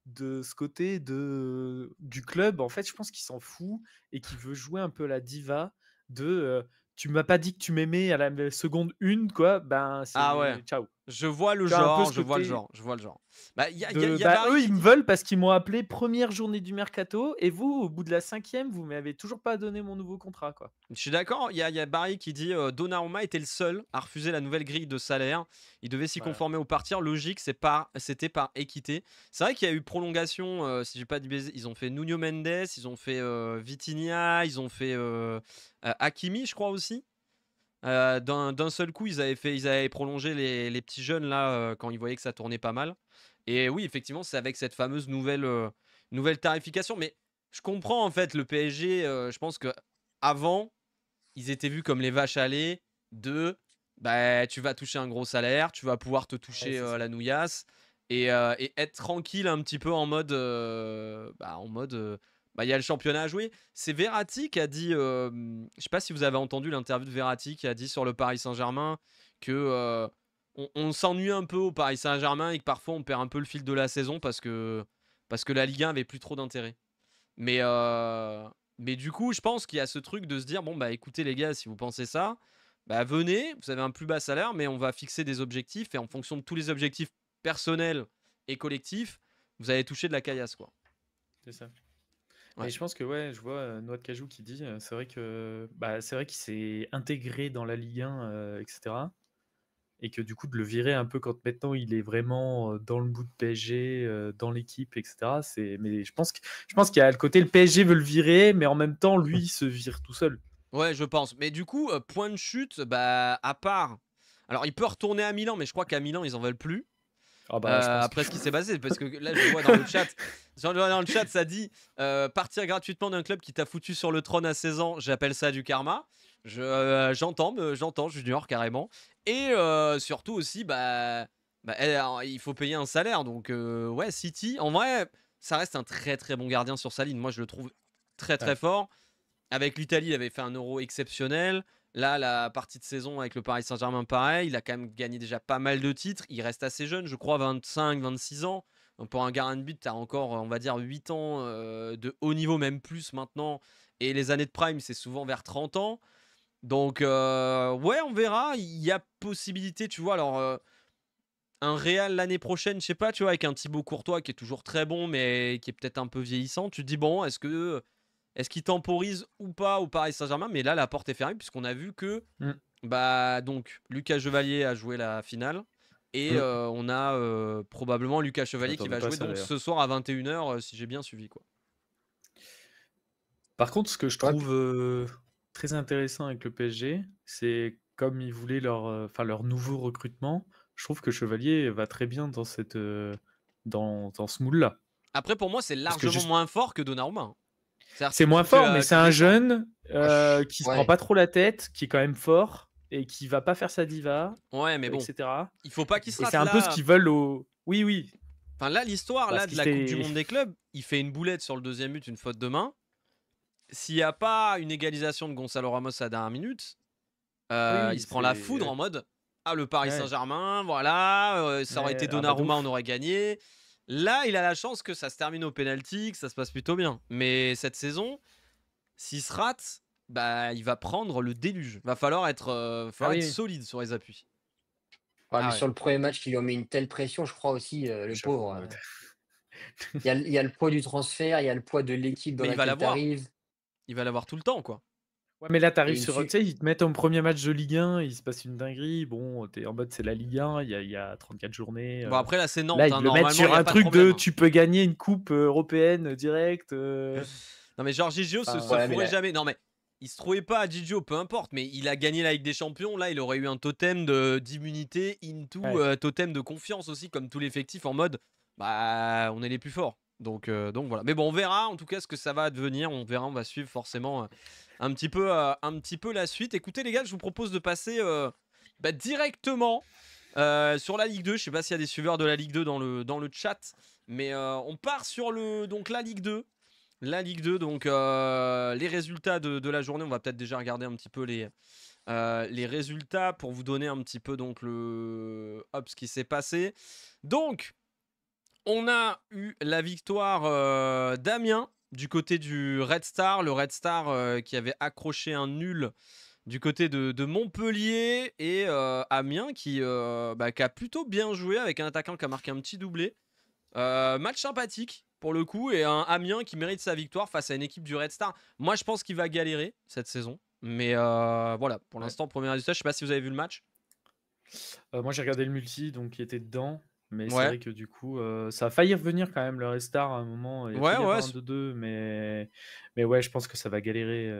de ce côté du club. En fait, je pense qu'il s'en fout et qu'il veut jouer un peu la diva de tu m'as pas dit que tu m'aimais à la seconde une, quoi. Ben, Ah ouais. c'est ciao. Je vois le Tu as un peu genre, ce je vois le côté genre, je vois le genre. Bah, il de y a bah, Barry eux, qui ils me dit. veulent parce qu'ils m'ont appelé première journée du mercato et vous, au bout de la 5e, vous m'avez toujours pas donné mon nouveau contrat, quoi. Je suis d'accord, il y a Barry qui dit Donnarumma était le seul à refuser la nouvelle grille de salaire. Il devait s'y Voilà. conformer au partir. Logique, c'était par équité. C'est vrai qu'il y a eu prolongation, si j'ai pas de baiser. Ils ont fait Nuno Mendes, ils ont fait Vitinha, ils ont fait Hakimi, je crois aussi. D'un seul coup, ils avaient prolongé les petits jeunes là quand ils voyaient que ça tournait pas mal. Et oui, effectivement, c'est avec cette fameuse nouvelle tarification. Mais je comprends en fait le PSG. Je pense que avant, ils étaient vus comme les vaches à lait de bah, tu vas toucher un gros salaire, tu vas pouvoir te Ouais, toucher c'est ça. la nouillasse et être tranquille un petit peu en mode bah, il y a le championnat à jouer. C'est Verratti qui a dit je sais pas si vous avez entendu l'interview de Verratti qui a dit sur le Paris Saint-Germain que on s'ennuie un peu au Paris Saint-Germain et que parfois on perd un peu le fil de la saison parce que la Ligue 1 avait plus trop d'intérêt. Mais, mais du coup, je pense qu'il y a ce truc de se dire bon, bah écoutez, les gars, si vous pensez ça, bah venez, vous avez un plus bas salaire, mais on va fixer des objectifs et en fonction de tous les objectifs personnels et collectifs, vous allez toucher de la caillasse, quoi. C'est ça. Ouais. Mais je pense que ouais, je vois Noix de Cajou qui dit c'est vrai que bah, c'est vrai qu'il s'est intégré dans la Ligue 1, etc. Et que du coup de le virer un peu quand maintenant il est vraiment dans le bout de PSG, dans l'équipe, etc. Mais je pense qu'il y a le côté le PSG veut le virer, mais en même temps lui il se vire tout seul. Ouais, je pense. Mais du coup, point de chute, bah à part. Alors, il peut retourner à Milan, mais je crois qu'à Milan, ils en veulent plus. Ah bah je pense Après ce qui s'est passé, parce que là je vois dans le chat, ça dit partir gratuitement d'un club qui t'a foutu sur le trône à 16 ans, j'appelle ça du karma. J'entends Junior carrément. Et surtout aussi, il faut payer un salaire. Donc ouais, City, en vrai, ça reste un très très bon gardien sur sa ligne. Moi je le trouve très très Ouais. fort. Avec l'Italie, il avait fait un Euro exceptionnel. Là, la partie de saison avec le Paris Saint-Germain, pareil. Il a quand même gagné déjà pas mal de titres. Il reste assez jeune, je crois, 25, 26 ans. Donc pour un gardien de but, tu as encore, on va dire, 8 ans de haut niveau, même plus maintenant. Et les années de prime, c'est souvent vers 30 ans. Donc, ouais, on verra. Il y a possibilité, tu vois. Alors, un Real l'année prochaine, je sais pas, tu vois, avec un Thibaut Courtois qui est toujours très bon, mais qui est peut-être un peu vieillissant. Tu te dis, bon, est-ce qu'il temporise ou pas au Paris Saint-Germain? Mais là, la porte est fermée puisqu'on a vu que donc Lucas Chevalier a joué la finale et on a probablement Lucas Chevalier qui va jouer donc ce soir à 21h si j'ai bien suivi, quoi. Par contre, ce que je trouve très intéressant avec le PSG, c'est comme ils voulaient leur nouveau recrutement, je trouve que Chevalier va très bien dans dans ce moule-là. Après, pour moi, c'est largement moins fort que Donnarumma. Hein. C'est moins fort, mais c'est un jeune qui se prend pas trop la tête, qui est quand même fort et qui va pas faire sa diva, ouais, mais bon, etc. Il faut pas qu'il se rate. Et c'est un peu ce qu'ils veulent au. Oui, oui. Enfin là, l'histoire là de la Coupe du Monde des clubs, il fait une boulette sur le deuxième but, une faute de main. S'il n'y a pas une égalisation de Gonzalo Ramos à la dernière minute, il se prend la foudre en mode le Paris Saint-Germain, voilà, ça aurait été Donnarumma, on aurait gagné. Là, il a la chance que ça se termine au penalty, que ça se passe plutôt bien. Mais cette saison, s'il se rate, bah, il va prendre le déluge. Va falloir Ah être oui, oui. solide sur les appuis. Ouais, mais Ah ouais. sur le premier match, ils lui ont mis une telle pression, je crois aussi, le J'avoue. pauvre. Il y a le poids du transfert, il y a le poids de l'équipe dans Mais il va laquelle tu l'avoir. arrives. Il va l'avoir tout le temps, quoi. Ouais, mais là, Et t'arrives une sur. Tu su sais, ils te mettent en premier match de Ligue 1, il se passe une dinguerie. Bon, t'es en mode c'est la Ligue 1, il y a 34 journées. Bon, après, là, c'est Là, Nantes. ils Hein. te le mettent Normalement, il sur n'y a un pas de truc problème. de Hein. tu peux gagner une coupe européenne directe. Non, mais genre, Gigio se Ouais, mais fourrait là jamais. Non, mais il se trouvait pas à Gigio, peu importe. Mais il a gagné la Ligue des Champions. Là, il aurait eu un totem d'immunité, into Ouais. totem de confiance aussi, comme tout l'effectif, en mode bah, on est les plus forts. Donc voilà. Mais bon, on verra en tout cas ce que ça va devenir. On verra, on va suivre forcément un petit peu la suite. Écoutez, les gars, je vous propose de passer directement sur la Ligue 2. Je sais pas s'il y a des suiveurs de la Ligue 2 dans le chat. Mais on part sur donc la Ligue 2. La Ligue 2, donc les résultats de la journée, on va peut-être déjà regarder un petit peu les résultats pour vous donner un petit peu donc ce qui s'est passé. Donc, on a eu la victoire d'Amiens du côté du Red Star. Le Red Star qui avait accroché un nul du côté de Montpellier et Amiens qui a plutôt bien joué avec un attaquant qui a marqué un petit doublé. Match sympathique pour le coup et un Amiens qui mérite sa victoire face à une équipe du Red Star. Moi je pense qu'il va galérer cette saison. Mais voilà, pour Ouais. l'instant, premier résultat. Je sais pas si vous avez vu le match. Moi, j'ai regardé le multi, donc il était dedans. Mais c'est Ouais, vrai que du coup, ça a failli revenir quand même, le Restart à un moment. Il a failli y ouais. avoir un 2-2, mais ouais, je pense que ça va galérer.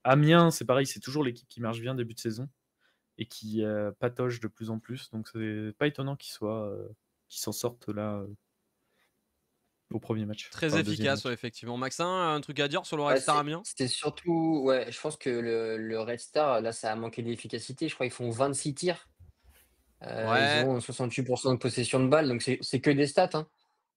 Amiens, c'est pareil, c'est toujours l'équipe qui marche bien début de saison et qui patauge de plus en plus. Donc c'est pas étonnant qu'ils s'en sortent là au premier match. Très Enfin, au deuxième efficace, match. ouais, effectivement. Maxin, un truc à dire sur le Red ouais, Star Amiens? c'était surtout ouais, je pense que le Red Star, là, ça a manqué d'efficacité. Je crois qu'ils font 26 tirs. Ils Ouais, ont 68% de possession de balle, donc c'est que des stats, hein.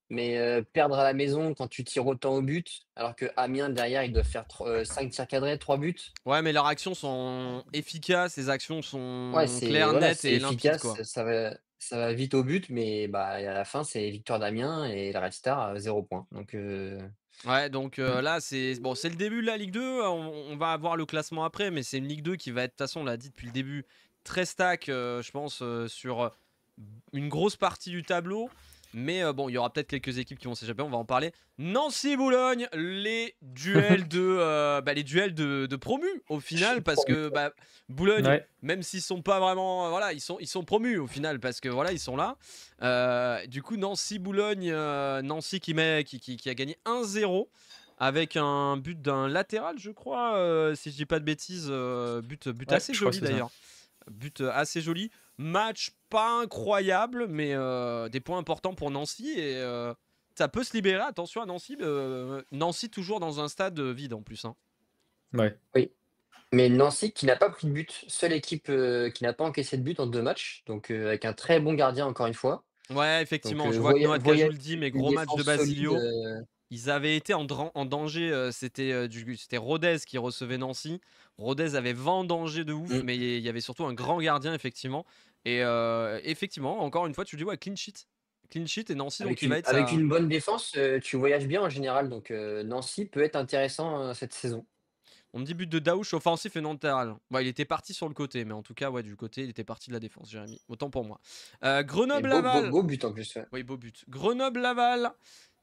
Mais perdre à la maison quand tu tires autant au but, alors que Amiens derrière, ils doivent faire 5 tirs cadrés, 3 buts. ouais, mais leurs actions sont efficaces, les actions Ouais, sont c'est claires, voilà, nettes c'est et limpides, efficace, quoi. ça va vite au but, mais bah, à la fin, c'est victoire d'Amiens et le Red Star a 0 points. Donc Ouais, donc là, c'est bon, c'est le début de la Ligue 2. On va avoir le classement après, mais c'est une Ligue 2 qui va être, de toute façon, on l'a dit depuis le début, très stack, je pense, sur une grosse partie du tableau. Mais bon, il y aura peut-être quelques équipes qui vont s'échapper, on va en parler. Nancy-Boulogne, les duels de promus au final, parce que Boulogne, Ouais. même s'ils sont pas vraiment, voilà, ils sont promus au final, parce que voilà, ils sont là. Du coup, Nancy-Boulogne, Nancy qui a gagné 1-0 avec un but d'un latéral, je crois, si je dis pas de bêtises, but Ouais, assez je crois que joli c'est ça. d'ailleurs. But assez joli. Match pas incroyable, mais des points importants pour Nancy. Et ça peut se libérer. Attention à Nancy. Nancy toujours dans un stade vide en plus. Hein. Ouais. oui. Mais Nancy qui n'a pas pris de but, seule équipe qui n'a pas encaissé de but en 2 matchs, donc avec un très bon gardien encore une fois. Ouais, Donc effectivement. Je vois que Noah Cajou voyage le dit, mais une gros match de défense solide. Basilio. Ils avaient été en danger. C'était Rodez qui recevait Nancy. Rodez avait vendangé de ouf, Mmh. mais il y avait surtout un grand gardien, effectivement. Et effectivement, encore une fois, tu dis, ouais, clean sheet. Clean sheet et Nancy, donc il va être Avec ça. une bonne défense, tu voyages bien en général, donc Nancy peut être intéressant, cette saison. On me dit but de Daouche offensif et latéral. Bon, il était parti sur le côté, mais en tout cas, ouais, du côté, il était parti de la défense, Jérémy. Autant pour moi. Et Grenoble-Laval. beau but en plus, ouais. Oui, beau but. Grenoble-Laval.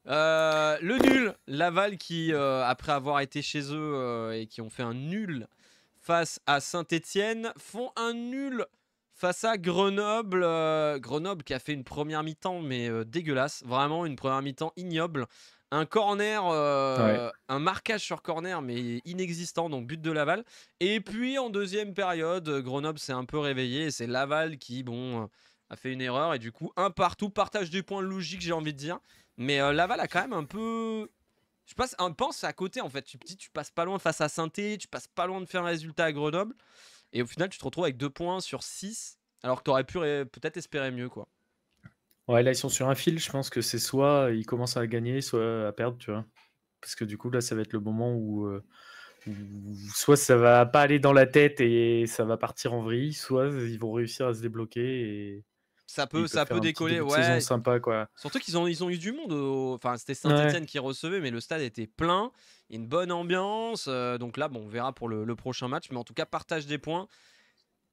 Le nul. Laval qui, après avoir été chez eux et qui ont fait un nul face à Saint-Étienne, font un nul face à Grenoble. Grenoble qui a fait une première mi-temps, mais dégueulasse. Vraiment, une première mi-temps ignoble. Un corner, Ouais. un marquage sur corner, mais inexistant, donc but de Laval. Et puis en deuxième période, Grenoble s'est un peu réveillé et c'est Laval qui, bon, a fait une erreur. Et du coup, un partout, partage des points logiques, j'ai envie de dire. Mais Laval a quand même un peu. Pense à côté en fait. Tu te dis, tu passes pas loin face à Saint-Étienne, tu passes pas loin de faire un résultat à Grenoble. Et au final, tu te retrouves avec 2 points sur 6. Alors que tu aurais pu peut-être espérer mieux, quoi. Ouais, là, ils sont sur un fil. Je pense que c'est soit ils commencent à gagner, soit à perdre, tu vois. Parce que du coup, là, ça va être le moment où soit ça va pas aller dans la tête et ça va partir en vrille, soit ils vont réussir à se débloquer. ça Ils peut, peuvent ça faire peut un petit décoller. début de saison Ouais. sympa, quoi. Surtout qu'ils ont eu du monde. Enfin, c'était Ouais. Saint-Etienne qui recevait, mais le stade était plein. Il y a une bonne ambiance. Donc là, bon, on verra pour le prochain match. Mais en tout cas, partage des points.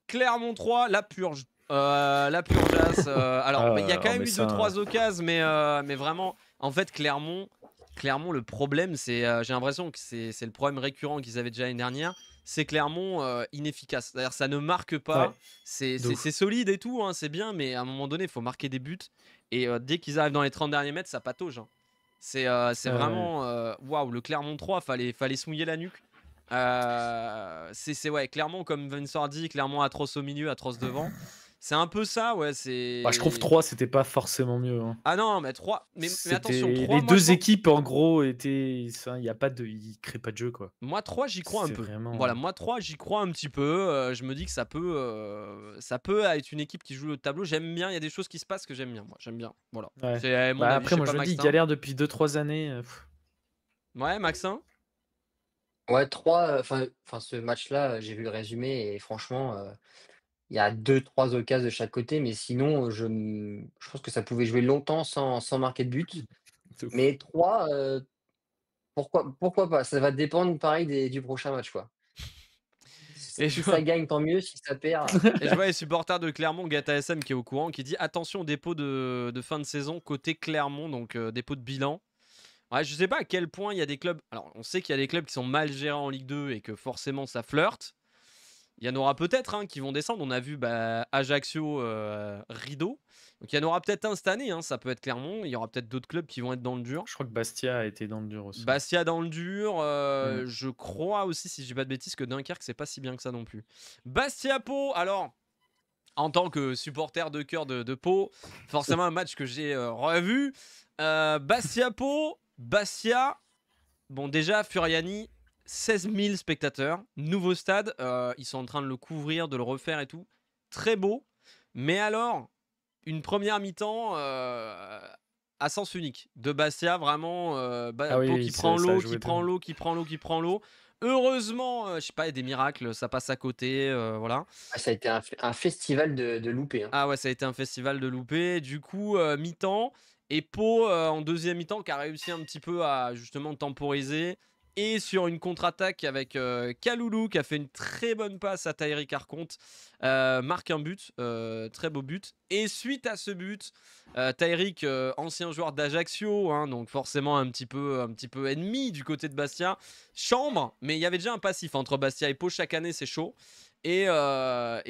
Clermont 3, la purge. La purgeasse. Alors, il y a quand même mais eu ça, 2-3 occasions, mais vraiment, en fait, Clermont, le problème, c'est, j'ai l'impression que c'est le problème récurrent qu'ils avaient déjà l'année dernière. C'est Clermont inefficace. C'est-à-dire, ça ne marque ouais, pas. de C'est ouf. solide et tout, hein, c'est bien, mais à un moment donné, il faut marquer des buts. Et dès qu'ils arrivent dans les 30 derniers mètres, ça patauge, hein. C'est Ouais. vraiment. Waouh, le Clermont 3, fallait se mouiller la nuque. Ouais, Clermont, comme Vincent a dit, Clermont atroce au milieu, atroce devant. C'est un peu ça, ouais. Bah, je trouve 3, c'était pas forcément mieux, hein. Ah non, mais 3. Mais attention, C'était 3, les moi je 2 pense. équipes, en gros, étaient enfin, il y a pas de ils créent pas de jeu, quoi. Moi 3, j'y crois un C'est peu. vraiment Voilà, moi 3, j'y crois un petit peu. Je me dis que ça peut être une équipe qui joue le tableau. J'aime bien, il y a des choses qui se passent que j'aime bien. Moi, j'aime bien. Voilà. ouais. C'est mon Bah, avis. Je après, sais moi, pas, je me dis, ils Maxin. galèrent depuis 2-3 années. Ouais, Maxin. Ouais, 3, enfin, ce match-là, j'ai vu le résumé et franchement, il y a deux trois occasions de chaque côté, mais sinon, je pense que ça pouvait jouer longtemps sans marquer de but. De ouf. Mais 3, pourquoi pas? Ça va dépendre pareil du prochain match, quoi. Et Si je ça vois, gagne, tant mieux, si ça perd, et je vois les supporters de Clermont, Gata SM, qui est au courant, qui dit attention au dépôt de fin de saison côté Clermont, donc dépôt de bilan. Ouais, je sais pas à quel point il y a des clubs. Alors, on sait qu'il y a des clubs qui sont mal gérés en Ligue 2 et que forcément ça flirte. Il y en aura peut-être qui vont descendre. On a vu Ajaccio, Rideau. Donc il y en aura peut-être un cette année. Ça peut être Clermont. Il y aura peut-être d'autres clubs qui vont être dans le dur. Je crois que Bastia a été dans le dur aussi. Bastia dans le dur. Mm. Je crois aussi, si je dis pas de bêtises, que Dunkerque, c'est pas si bien que ça non plus. Bastia-Pau. Alors, en tant que supporter de cœur de Pau, forcément un match que j'ai revu. Bastia-Pau. Bastia. Bon, déjà, Furiani, 16 000 spectateurs, nouveau stade, ils sont en train de le couvrir, de le refaire et tout. Très beau. Mais alors, une première mi-temps à sens unique. De Bastia, vraiment, Ah oui, Pau oui, qui prend ça a l'eau, joué qui de prend ouf. l'eau, qui prend l'eau, qui prend l'eau. Heureusement, je sais pas, il y a des miracles, ça passe à côté, voilà. ah, ça a été un festival de loupés, hein. Ah ouais, ça a été un festival de loupés. Du coup, mi-temps. Et Pau, en deuxième mi-temps, qui a réussi un petit peu à justement temporiser. Et sur une contre-attaque avec Kaloulou, qui a fait une très bonne passe à Taïri Arconte, marque un but, très beau but. Et suite à ce but, Taïrik, ancien joueur d'Ajaccio, donc forcément un petit peu ennemi du côté de Bastia, chambre, mais il y avait déjà un passif entre Bastia et Pau. Chaque année, c'est chaud. Et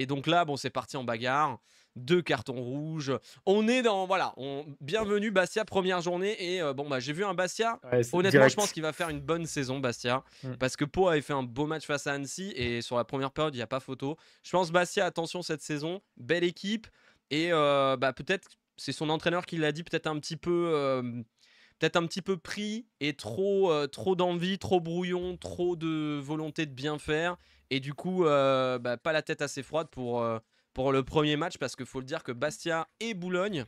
donc là, bon, c'est parti en bagarre. 2 cartons rouges. On est dans. Voilà. Bienvenue, Bastia, première journée. Et bon, j'ai vu un Bastia. Ouais, Honnêtement, je pense direct. qu'il va faire une bonne saison, Bastia. Mm. Parce que Pau avait fait un beau match face à Annecy. Et sur la première période, il n'y a pas photo. Je pense Bastia, attention cette saison. Belle équipe. Et peut-être, c'est son entraîneur qui l'a dit, peut-être un petit peu pris et trop d'envie, trop brouillon, trop de volonté de bien faire. Et du coup, pas la tête assez froide pour le premier match, parce qu'il faut le dire que Bastia et Boulogne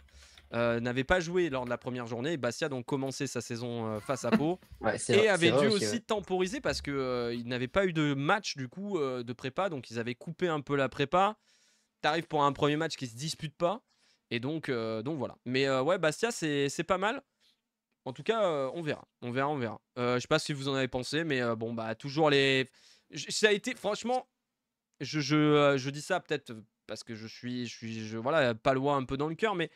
n'avaient pas joué lors de la première journée. Et Bastia donc commencé sa saison face à Pau Ouais, et c'est avait vrai dû aussi, aussi ouais. temporiser parce que ils n'avaient pas eu de match du coup de prépa, donc ils avaient coupé un peu la prépa. T'arrives pour un premier match qui se dispute pas, et donc voilà. Mais ouais, Bastia c'est pas mal. En tout cas, on verra. Je sais pas si vous en avez pensé, mais bon, toujours les. Ça a été, franchement, je dis ça peut-être parce que voilà, palois un peu dans le cœur, mais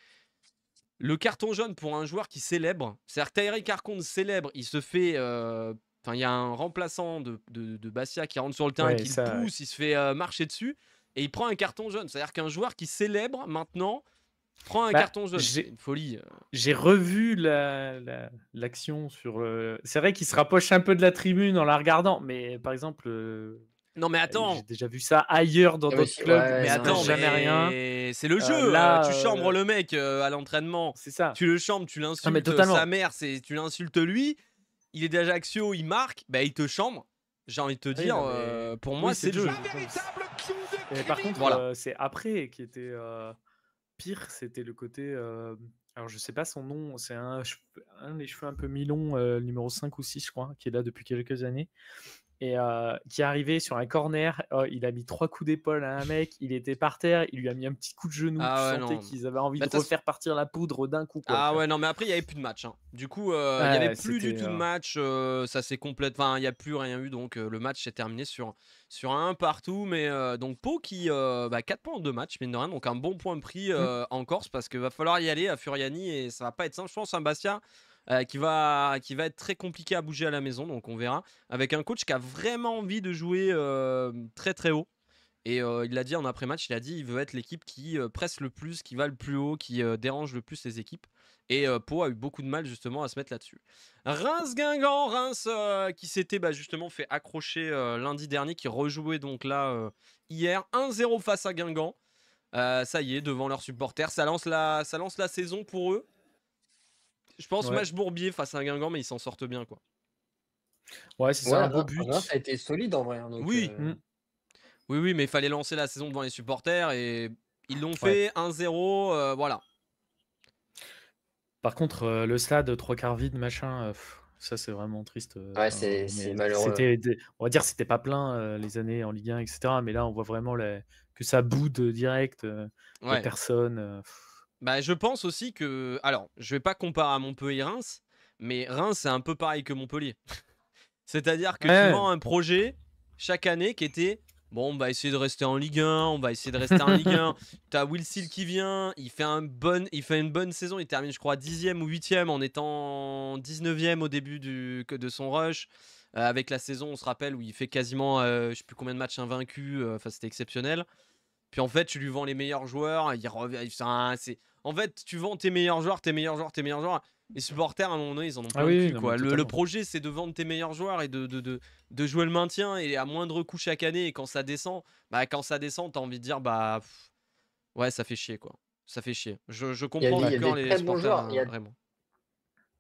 le carton jaune pour un joueur qui célèbre, c'est-à-dire que Taïri Carconte célèbre, il se fait. Enfin, il y a un remplaçant de Bastia qui rentre sur le terrain, Ouais, qui le ça, ouais. pousse, il se fait marcher dessus, et il prend un carton jaune. C'est-à-dire qu'un joueur qui célèbre maintenant prend un Bah, carton jaune. C'est une folie. j'ai revu l'action sur c'est vrai qu'il se rapproche un peu de la tribune en la regardant, mais par exemple, Non, mais j'ai attends! déjà vu ça ailleurs dans Ah mais d'autres si clubs où Mais ouais, il se non, passe attends, jamais rien. mais c'est le jeu. Là, Tu chambres le mec à l'entraînement, c'est ça. tu le chambres, tu Ah mais l'insultes, sa totalement. mère, tu l'insultes lui, il est d'Ajaccio, il marque, il te chambre. J'ai envie de te Oui, dire, non mais pour moi, oui, c'est c'est le le jeu. jeu. Mais par contre, Voilà. c'est après qui était pire, c'était le côté. Alors je sais pas son nom, c'est un des cheveux un peu mi-longs, numéro 5 ou 6, je crois, qui est là depuis quelques années. qui est arrivé sur un corner. Il a mis 3 coups d'épaule à un mec, il était par terre, il lui a mis un petit coup de genou. Tu Ah ouais, sentais non. qu'ils avaient envie Bah, de de toute façon- refaire partir la poudre d'un coup, quoi, Ah tu vois. ouais, non, mais après, il n'y avait plus de match, hein. Du coup, il n'y avait Ouais, plus du c'était. tout de match. Ça s'est complètement. Enfin, il n'y a plus rien eu. Donc, le match s'est terminé sur un partout. Mais donc, Pau qui. 4 points en 2 matchs, mine de rien. Donc, un bon point pris en Corse parce qu'il va falloir y aller à Furiani et ça va pas être simple. Je pense à un Bastia qui va être très compliqué à bouger à la maison. Donc, on verra. Avec un coach qui a vraiment envie de jouer très très haut. Et il l'a dit en après-match, il a dit il veut être l'équipe qui presse le plus, qui va le plus haut, qui dérange le plus les équipes. Et Pau a eu beaucoup de mal justement à se mettre là-dessus. Reims-Guingamp, Reims qui s'était justement fait accrocher lundi dernier, qui rejouait donc là hier 1-0 face à Guingamp. Ça y est, devant leurs supporters, ça lance la saison pour eux. Je pense Ouais. match Bourbier face à Guingamp, mais ils s'en sortent bien quoi. Ouais, c'est Ouais, un beau Reims but. a été solide en vrai, hein, donc Oui, Mmh. oui, mais il fallait lancer la saison devant les supporters et ils l'ont Ouais. fait 1-0, voilà. Par contre, le stade 3/4 vide, machin, ça c'est vraiment triste, ouais, enfin, c'est mais malheureux. on va dire c'était pas plein, les années en Ligue 1 et cetera, mais là on voit vraiment que ça boude direct, il y a Ouais. personne, Je pense aussi que. Alors, je vais pas comparer à Montpellier et Reims, mais Reims, c'est un peu pareil que Montpellier. C'est-à-dire que tu Ouais. vends un projet chaque année qui était. Bon, on va essayer de rester en Ligue 1, on va essayer de rester en Ligue 1. T'as Will Seal qui vient, il fait une bonne saison, il termine, je crois, 10e ou 8e en étant 19e au début de son rush. Avec la saison, on se rappelle, où il fait quasiment, je sais plus combien de matchs invaincus, enfin, c'était exceptionnel. Puis en fait, tu lui vends les meilleurs joueurs, il revient. En fait, tu vends tes meilleurs joueurs, tes meilleurs joueurs, tes meilleurs joueurs. Les supporters, à un moment donné, ils en ont Ah plein le oui, cul, non mais quoi. Le totalement. projet, c'est de vendre tes meilleurs joueurs et de jouer le maintien et à moindre coût chaque année. Et quand ça descend, t'as envie de dire, ouais, ça fait chier, quoi. Ça fait chier. Je comprends Il du y a cœur des les très bons supporters, joueurs. Il y a vraiment.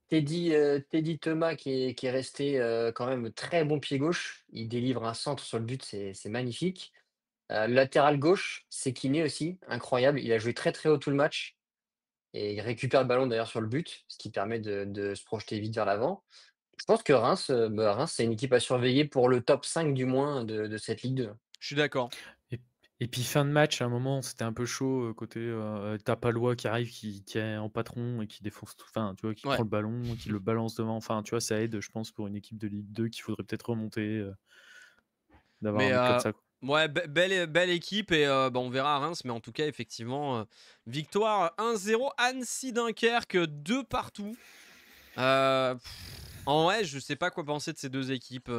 Teddy Thomas qui est resté quand même très bon pied gauche. Il délivre un centre sur le but, c'est magnifique. Latéral gauche, c'est Kiné aussi, incroyable. Il a joué très très haut tout le match et il récupère le ballon d'ailleurs sur le but, ce qui permet de se projeter vite vers l'avant. Je pense que Reims, c'est une équipe à surveiller pour le top 5 du moins de cette Ligue 2. Je suis d'accord. Et et puis fin de match, à un moment, c'était un peu chaud, côté, tu Palois qui arrive, qui est en patron et qui défonce tout, enfin, tu vois, qui Ouais. prend le ballon, qui le balance devant, enfin, tu vois, ça aide, je pense, pour une équipe de Ligue 2 qu'il faudrait peut-être remonter, d'avoir un Mais mec comme ça, quoi. ouais, belle équipe et on verra à Reims. Mais en tout cas, effectivement, victoire 1-0 Annecy-Dunkerque, 2 partout. En vrai, je sais pas quoi penser de ces deux équipes.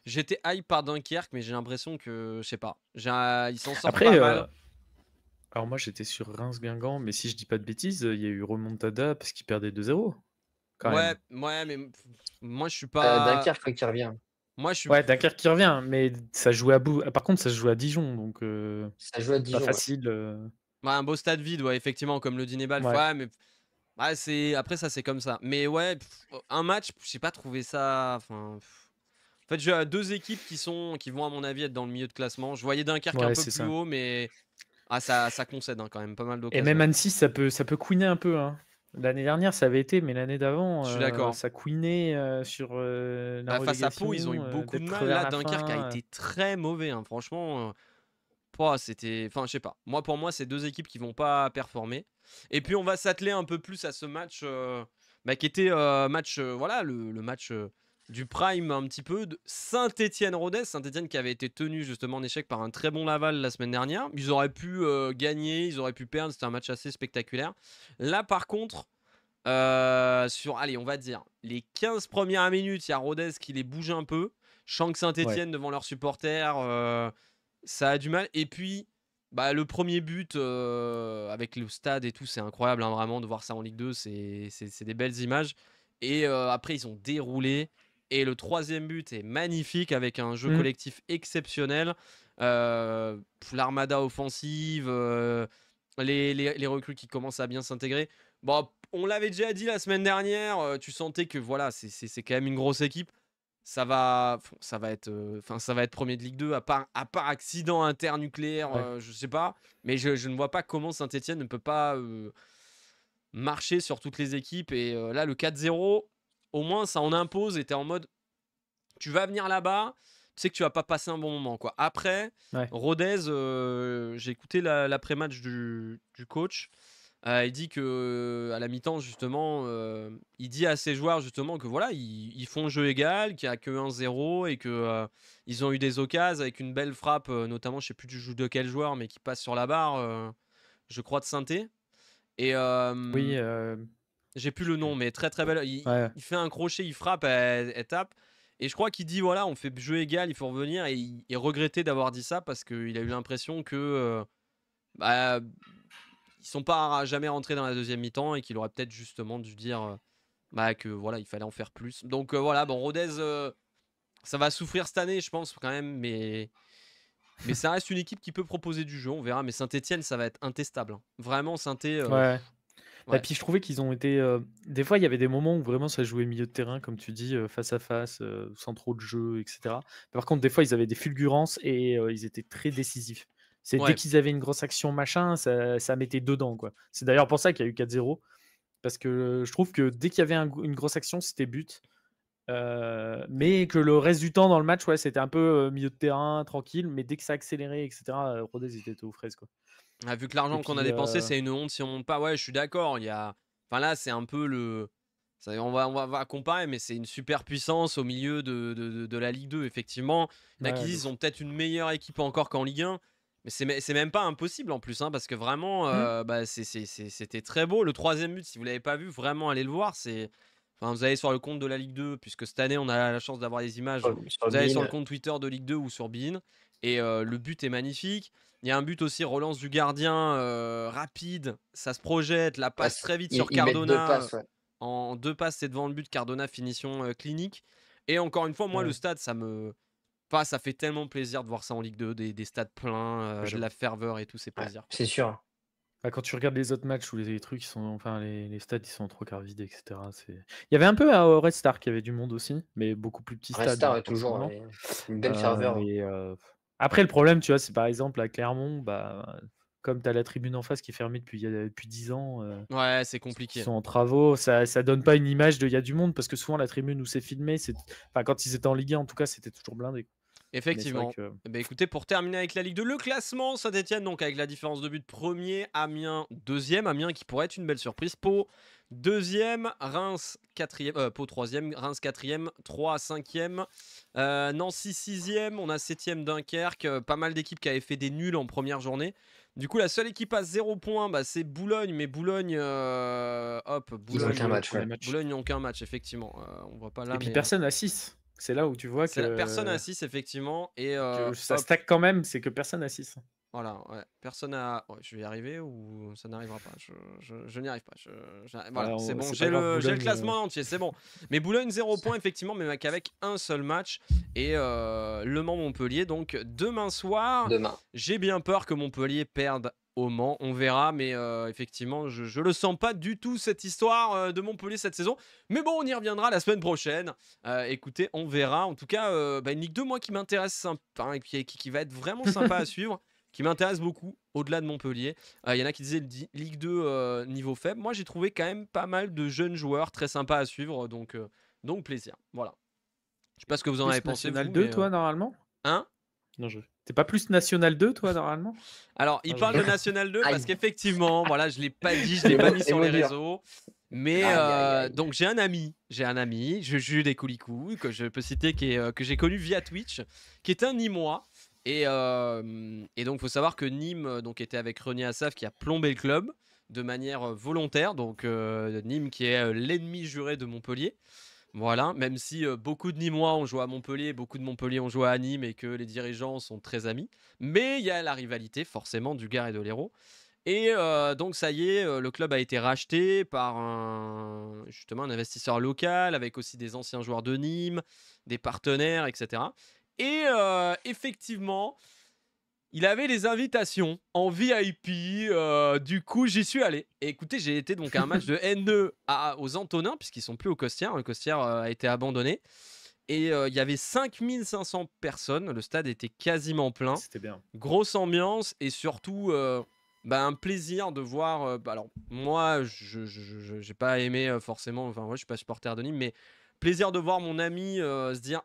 J'étais hype par Dunkerque, mais j'ai l'impression que, je sais pas, ils s'en sortent pas Après, mal. alors moi, j'étais sur Reims-Guingamp, mais si je dis pas de bêtises, il y a eu remontada parce qu'ils perdaient 2-0, quand Ouais, même. ouais, mais moi je suis pas. Dunkerque, je crois qu'il revient. Moi je suis. Ouais, Dunkerque qui revient, mais ça jouait à bout. Par contre, ça se joue à Dijon, donc Ça joue à pas Dijon, ouais. facile. Ouais, un beau stade vide, ouais, effectivement, comme le Dinebal. Ouais. Ouais, mais ouais, après ça c'est comme ça. Mais ouais, un match, j'ai pas trouvé ça. Enfin, en fait, j'ai deux équipes qui vont à mon avis être dans le milieu de classement. Je voyais Dunkerque un Ouais, peu c'est plus ça. haut, mais ça concède quand même pas mal Et même d'occasions. Annecy, ça peut couiner un peu, hein. L'année dernière, ça avait été, mais l'année d'avant, Je suis d'accord. ça couinait, sur, la Face à Pau, ils ont eu relégation, beaucoup de d'être mal. vers Là, la Dunkerque a fin, été très mauvais, hein. Franchement, c'était. Enfin, je sais pas. Moi, pour moi, c'est deux équipes qui vont pas performer. Et puis, on va s'atteler un peu plus à ce match qui était match, voilà, le match du Prime un petit peu de Saint-Étienne-Rodez. Saint-Étienne qui avait été tenu justement en échec par un très bon Laval la semaine dernière. Ils auraient pu gagner, ils auraient pu perdre. C'était un match assez spectaculaire. Là, par contre. Allez, on va dire, les 15 premières minutes, il y a Rodez qui les bouge un peu. Je sens que ouais. Saint-Etienne devant leurs supporters, ça a du mal. Et puis, le premier but avec le stade et tout, c'est incroyable, hein, vraiment, de voir ça en Ligue 2, c'est des belles images. Et après, ils ont déroulé. Et le troisième but est magnifique avec un jeu Mmh. collectif exceptionnel. L'armada offensive, les recrues qui commencent à bien s'intégrer. Bon, on l'avait déjà dit la semaine dernière, tu sentais que voilà, c'est quand même une grosse équipe. Ça va être premier de Ligue 2, à part accident internucléaire, Ouais. je sais pas. Mais je ne vois pas comment Saint-Etienne ne peut pas marcher sur toutes les équipes. Et là, le 4-0, au moins, ça en impose. Et t'es en mode, tu vas venir là-bas. tu sais que tu vas pas passer un bon moment, quoi. Après, Ouais. Rodez, j'ai écouté l'après-match du coach. Il dit que à la mi-temps, justement, il dit à ses joueurs justement que voilà, ils font jeu égal, qu'il n'y a que 1-0 et que ils ont eu des occasions avec une belle frappe, notamment, je sais plus du joue de quel joueur, mais qui passe sur la barre, je crois de Sainté. Et Oui, j'ai plus je sais le plus. nom, mais très très belle. Ouais. Il fait un crochet, il frappe, elle tape. Et je crois qu'il dit voilà, on fait jeu égal, il faut revenir. Et il regrettait d'avoir dit ça parce qu'il a eu l'impression que bah, ils sont pas jamais rentrés dans la deuxième mi-temps et qu'il aurait peut-être justement dû dire bah, que voilà, il fallait en faire plus. Donc voilà, bon, Rodez, ça va souffrir cette année, je pense quand même, mais ça reste une équipe qui peut proposer du jeu, on verra. Mais Saint-Etienne, ça va être intestable, hein. Vraiment, Saint-Etienne, Ouais. Et ouais. puis je trouvais qu'ils ont été. Des fois, il y avait des moments où vraiment ça jouait milieu de terrain, comme tu dis, face à face, sans trop de jeu, etc. Par contre, des fois, ils avaient des fulgurances et ils étaient très décisifs. C'est dès Ouais. qu'ils avaient une grosse action, machin, ça mettait dedans, quoi. C'est d'ailleurs pour ça qu'il y a eu 4-0. Parce que je trouve que dès qu'il y avait une grosse action, c'était but. Mais que le reste du temps dans le match, ouais, c'était un peu milieu de terrain, tranquille. Mais dès que ça accélérait, etc., Rodez était aux fraises, quoi. Ah, vu que Et l'argent qu'on a puis, dépensé, c'est une honte si on monte pas. Ouais, je suis d'accord. Il y a... Enfin là, c'est un peu le. On va comparer, mais c'est une super puissance au milieu de la Ligue 2, effectivement. Il y en a qui ouais, de disent qu'ils ouf. ont peut-être une meilleure équipe encore qu'en Ligue 1. Mais c'est même pas impossible en plus, hein, parce que vraiment, bah, c'était très beau. Le troisième but, si vous l'avez pas vu, vraiment allez le voir. Enfin, vous allez sur le compte de la Ligue 2, puisque cette année, on a la chance d'avoir des images. Sur Vous allez sur le Bein. compte Twitter de Ligue 2 ou sur Bein. Et le but est magnifique. Il y a un but aussi, relance du gardien, rapide, ça se projette, la Ouais, passe très vite ils, sur ils mettent deux Cardona. passes, ouais. En 2 passes, c'est devant le but, Cardona, finition clinique. Et encore une fois, moi, le Ouais, stade, enfin, ça fait tellement plaisir de voir ça en Ligue 2, des stades pleins, de j'avoue. la ferveur et tout, c'est Ouais, plaisir, quoi. c'est sûr. Bah, quand tu regardes les autres matchs où les trucs, ils sont, enfin, les stades, ils sont en trois quarts vides, etc. Il y avait un peu à Red Star qui avait du monde aussi, mais beaucoup plus petit stade, Resta, donc ouais, toujours forcément. une belle ferveur. Mais après, le problème, tu vois, c'est par exemple à Clermont, bah, comme tu as la tribune en face qui est fermée depuis 10 ans, Ouais, c'est qui compliqué. sont en travaux, ça donne pas une image de il y a du monde, parce que souvent la tribune où c'est filmé, enfin, quand ils étaient en Ligue 1, en tout cas, c'était toujours blindé. Mais c'est vrai Effectivement. que. Eh ben, écoutez, pour terminer avec la Ligue 2, le classement, Saint-Etienne, donc avec la différence de but premier, Amiens deuxième, Amiens qui pourrait être une belle surprise, Pau deuxième, Reims quatrième, Pau troisième, Reims quatrième, 3 cinquième, Nancy sixième, on a septième Dunkerque, pas mal d'équipes qui avaient fait des nuls en première journée. Du coup, la seule équipe à 0 points, bah, c'est Boulogne, mais Boulogne, hop, Ils ont qu'un Jouer le match, premier ouais. match. Boulogne n'ont qu'un match, effectivement. On voit pas là, Et puis mais personne à 6. C'est là où tu vois personne à que, 6, effectivement, et ça hop. stack quand même, c'est que personne à 6. Voilà, ouais. Personne a. Ouais, je vais y arriver ou ça n'arrivera pas. Je n'y arrive pas. Voilà, c'est bon. C'est J'ai pas grave, le Boulogne. classement entier, c'est bon. Mais Boulogne, 0 points, effectivement, mais qu'avec un seul match. Et Le Mans-Montpellier, donc demain soir. Demain. J'ai bien peur que Montpellier perde au Mans. On verra, mais effectivement, je le sens pas du tout cette histoire de Montpellier cette saison. Mais bon, on y reviendra la semaine prochaine. Écoutez, on verra. En tout cas, une Ligue 2, moi, qui m'intéresse, hein, qui va être vraiment sympa à suivre, qui m'intéresse beaucoup, au-delà de Montpellier. Il y en a qui disaient Ligue 2 niveau faible. Moi, j'ai trouvé quand même pas mal de jeunes joueurs très sympas à suivre, donc plaisir. Voilà. Je sais pas ce que vous en avez Plus pensé, National vous, 2, mais. toi, normalement? Hein? Non, T'es pas plus National 2, toi, normalement? Alors, il Non, parle de rigole. National 2 parce Aïe. qu'effectivement, voilà, je l'ai pas dit, je l'ai pas mis sur Les les mots durs. réseaux. Mais Aïe, aïe, aïe. donc j'ai un ami, Juju des Coulicous, que je peux citer, que j'ai connu via Twitch, qui est un Nîmois. Et donc, il faut savoir que Nîmes donc, était avec Renier Assaf qui a plombé le club de manière volontaire. Donc, Nîmes qui est l'ennemi juré de Montpellier. Voilà, même si beaucoup de Nîmois ont joué à Montpellier, beaucoup de Montpellier ont joué à Nîmes et que les dirigeants sont très amis. Mais il y a la rivalité, forcément, du Gard et de l'Hérault. Et donc, ça y est, le club a été racheté par justement un investisseur local, avec aussi des anciens joueurs de Nîmes, des partenaires, etc. Et effectivement, il avait les invitations en VIP. Du coup, j'y suis allé. Et écoutez, j'ai été donc à un match de N2 aux Antonins, puisqu'ils sont plus au Costières. Le Costières a été abandonné. Et il y avait 5500 personnes. Le stade était quasiment plein. C'était bien. Grosse ambiance et surtout un plaisir de voir. Alors, moi, je n'ai pas aimé forcément. Enfin, moi, je suis pas supporter de Nîmes, mais plaisir de voir mon ami se dire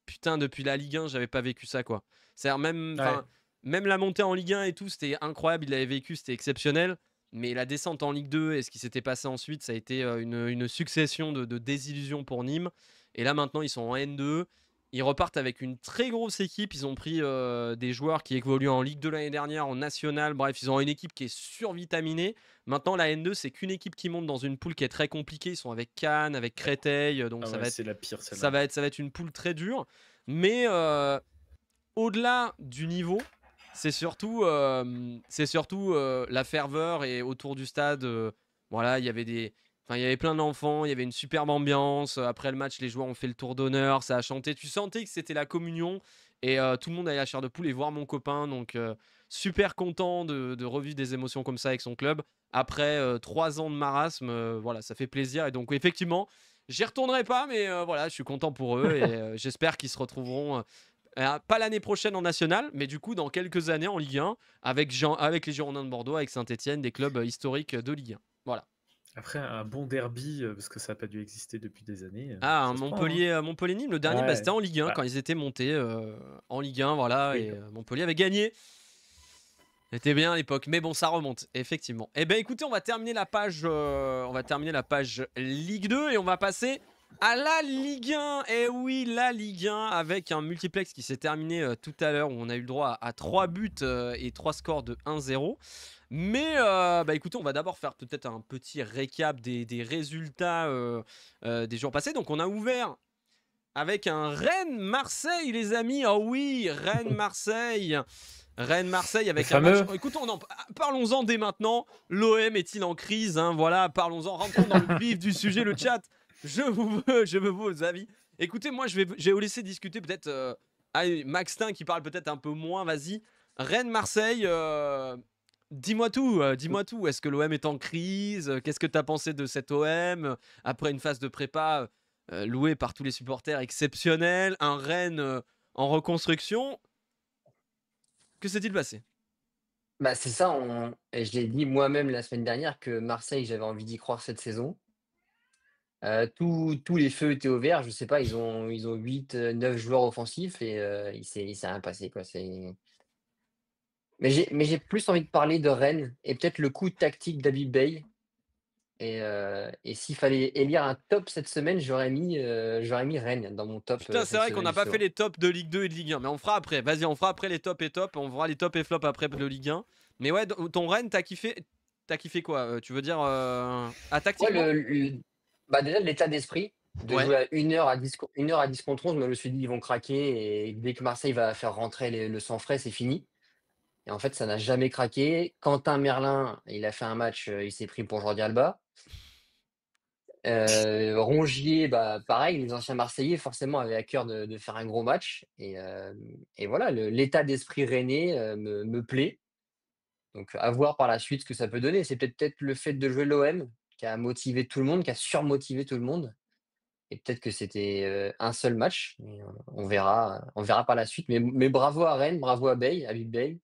putain, depuis la Ligue 1, j'avais pas vécu ça, quoi. C'est-à-dire même, Ouais. même la montée en Ligue 1 et tout, c'était incroyable, il l'avait vécu, c'était exceptionnel. Mais la descente en Ligue 2 et ce qui s'était passé ensuite, ça a été une succession de désillusions pour Nîmes. Et là maintenant, ils sont en N2. Ils repartent avec une très grosse équipe. Ils ont pris des joueurs qui évoluent en Ligue 2 l'année dernière, en National. Bref, ils ont une équipe qui est survitaminée. Maintenant, la N2, c'est qu'une équipe qui monte dans une poule qui est très compliquée. Ils sont avec Cannes, avec Créteil. Donc Ah ça ouais, va être, c'est la pire ça celle-là. va être une poule très dure. Mais au-delà du niveau, c'est surtout la ferveur et autour du stade. Voilà, il y avait plein d'enfants, il y avait une superbe ambiance. Après le match, les joueurs ont fait le tour d'honneur, ça a chanté. Tu sentais que c'était la communion et tout le monde allait à la chair de poule et voir mon copain. Donc super content de revivre des émotions comme ça avec son club. Après 3 ans de marasme, voilà, ça fait plaisir. Et donc effectivement, j'y retournerai pas, mais voilà, je suis content pour eux et j'espère qu'ils se retrouveront. Pas l'année prochaine en national, mais du coup dans quelques années en Ligue 1 avec les Girondins de Bordeaux, avec Saint-Etienne, des clubs historiques de Ligue 1. Voilà. Après, un bon derby, parce que ça n'a pas dû exister depuis des années, Ah, un ça se prend, hein. Montpellier-Nîmes, le dernier, Ouais. c'était en Ligue 1 Bah, quand ils étaient montés en Ligue 1, voilà, oui. et Montpellier avait gagné. C'était bien à l'époque, mais bon, ça remonte, effectivement. Eh ben écoutez, on va terminer la page Ligue 2 et on va passer à la Ligue 1. Eh oui, la Ligue 1 avec un multiplex qui s'est terminé tout à l'heure où on a eu le droit à 3 buts et 3 scores de 1-0. Mais bah écoutez, on va d'abord faire peut-être un petit récap des résultats des jours passés. Donc on a ouvert avec un Rennes-Marseille, les amis. Oh oui, Rennes-Marseille. Rennes-Marseille avec Le un match. fameux. Écoutons, parlons-en dès maintenant. L'OM est-il en crise, hein? Voilà, parlons-en. Rentrons dans le vif du sujet, le chat. Je veux vos avis. Écoutez, moi, je vais vous laisser discuter peut-être. Allez, Maxtin qui parle peut-être un peu moins. Vas-y. Rennes-Marseille. Dis-moi tout. Dis-moi tout. Est-ce que l'OM est en crise? Qu'est-ce que tu as pensé de cet OM après une phase de prépa louée par tous les supporters exceptionnelle? Un Rennes en reconstruction. Que s'est-il passé? Bah, c'est ça, et je l'ai dit moi-même la semaine dernière que Marseille, j'avais envie d'y croire cette saison. Tous les feux étaient au vert, je sais pas, ils ont 8, 9 joueurs offensifs et il s'est rien passé, quoi, mais j'ai plus envie de parler de Rennes et peut-être le coup tactique d'Habib Beye et s'il fallait élire un top cette semaine, j'aurais mis Rennes dans mon top, Putain, c'est cette vrai qu'on semaine n'a pas fait justement. les tops de Ligue 2 et de Ligue 1, mais on fera après. Vas-y, on fera après les tops et tops. On fera les tops et flops après de Ligue 1. Mais ouais, ton Rennes, t'as kiffé quoi? Tu veux dire Ouais, tactiquement? bah, déjà l'état d'esprit de Ouais. jouer à 1 heure à 10 contre 11, moi je me suis dit: «Ils vont craquer et dès que Marseille va faire rentrer le sang frais, c'est fini». Et en fait, ça n'a jamais craqué. Quentin Merlin, il a fait un match, il s'est pris pour Jordi Alba. Rongier, bah, pareil, les anciens Marseillais forcément avaient à cœur de faire un gros match et voilà, l'état d'esprit rennais, me plaît. Donc à voir par la suite ce que ça peut donner. C'est peut-être le fait de jouer l'OM qui a motivé tout le monde, qui a surmotivé tout le monde et peut-être que c'était, un seul match, mais on verra par la suite. Mais bravo à Rennes, bravo à Habib Beye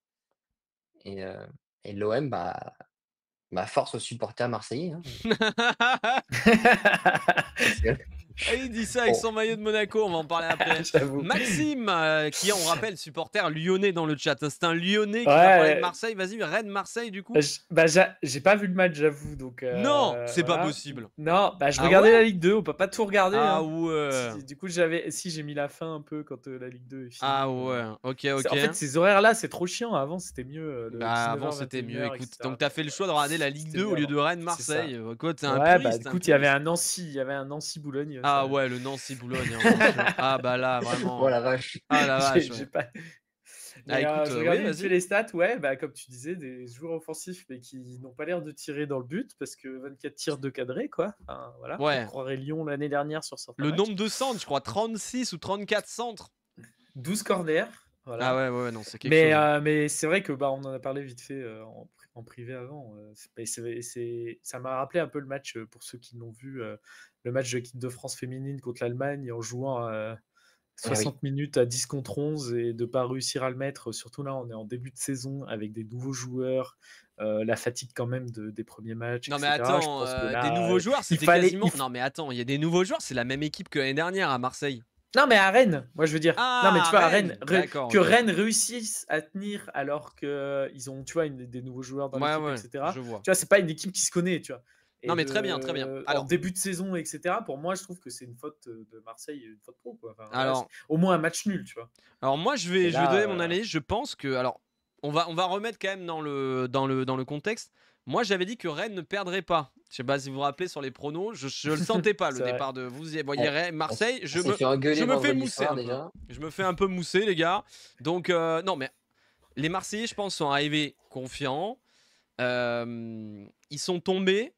et heu et l'OM, bah, force aux supporters marseillais, hein. Parce que Et il dit ça avec bon, son maillot de Monaco, on va en parler après. J'avoue. Maxime, qui est, on rappelle, supporter lyonnais dans le chat. C'est un lyonnais qui va parler de Ouais. Marseille. Vas-y, Rennes-Marseille du coup. J'ai pas vu le match, j'avoue, donc Non, c'est pas voilà. possible. Non, je Ah regardais ouais? la Ligue 2, on peut pas tout regarder, Ah hein. ouais. Du coup, j'ai mis la fin un peu quand la Ligue 2 est Ah finie. ouais. Ok, En fait, ok. ces horaires-là, c'est trop chiant. Avant, c'était mieux, de Bah avant 19h, c'était mieux, 21h, écoute. etc. Donc t'as fait le choix de regarder la Ligue C'était 2 au mieux lieu de avant. C'est ça. Rennes-Marseille. Quoi, t'es un Ouais, bah puriste, un écoute, il y avait puriste. un Nancy-Boulogne, Ah ouais, le Nancy-Boulogne, hein, bien sûr. Ah bah là, oh vraiment. la vache! Ah la vache, j'ai ouais. pas. Ah Mais écoute, je oui, regardais vite fait vas-y. les stats, ouais, bah, comme tu disais, des joueurs offensifs, mais qui n'ont pas l'air de tirer dans le but, parce que 24 tirs de cadré, quoi. Enfin, voilà, on Ouais. croirait Lyon l'année dernière sur certains Le matchs. nombre de centres, je crois 36 ou 34 centres. 12 corners, Ah voilà. ouais, ouais, non, c'est quelque chose, hein. Mais c'est vrai que bah, on en a parlé vite fait en privé avant. Ça m'a rappelé un peu le match, pour ceux qui l'ont vu, le match de l'équipe de France féminine contre l'Allemagne en jouant Eh oui. 60 minutes à 10 contre 11 et de pas réussir à le mettre. Surtout là, on est en début de saison avec des nouveaux joueurs, la fatigue quand même des premiers matchs, Non mais etc. Je attends, pense que des là, nouveaux joueurs, il c'était fallait. quasiment. Non mais attends, il y a des nouveaux joueurs, c'est la même équipe que l'année dernière à Marseille. Non, mais à Rennes, moi je veux dire. Non, mais tu Ah, vois, à Rennes. Rennes, D'accord, que ok. Rennes réussisse à tenir alors qu'ils ont, tu vois, des nouveaux joueurs dans Ouais, l'équipe, ouais, etc. je vois. Tu vois, c'est pas une équipe qui se connaît, tu vois. Non, Et mais très bien, très bien. en Alors, début de saison, etc., pour moi, je trouve que c'est une faute de Marseille, une faute pro, quoi. Enfin, voilà, alors, au moins un match nul, tu vois. moi, Et je vais donner là, mon analyse. Je pense que, alors, on va remettre quand même dans le contexte. Moi, j'avais dit que Rennes ne perdrait pas. Je sais pas si vous vous rappelez sur les pronos, je le sentais pas le c'est vrai. départ de. Vous voyez Ouais, Marseille, on s'est fait engueuler je me fais vendredi mousser soir un peu. déjà. Je me fais un peu mousser, les gars. Donc, non, mais les Marseillais, je pense, sont arrivés confiants. Ils sont tombés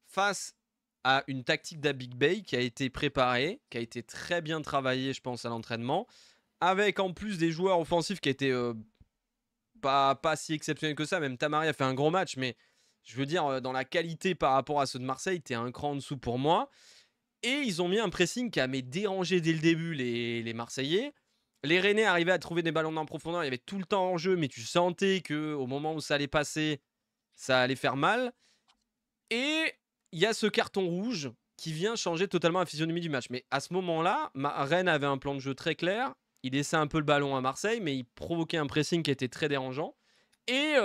face à une tactique d'Abig Bay qui a été préparée, qui a été très bien travaillée, je pense, à l'entraînement, avec en plus des joueurs offensifs qui étaient pas si exceptionnels que ça. Même Tamari a fait un gros match, mais je veux dire, dans la qualité par rapport à ceux de Marseille, t'es un cran en dessous pour moi. Et ils ont mis un pressing qui a dérangé dès le début les Marseillais. Les Rennais arrivaient à trouver des ballons en profondeur, il y avait tout le temps en jeu, mais tu sentais qu'au moment où ça allait passer, ça allait faire mal. Et il y a ce carton rouge qui vient changer totalement la physionomie du match. Mais à ce moment-là, Rennes avait un plan de jeu très clair. Il laissait un peu le ballon à Marseille, mais il provoquait un pressing qui était très dérangeant. Et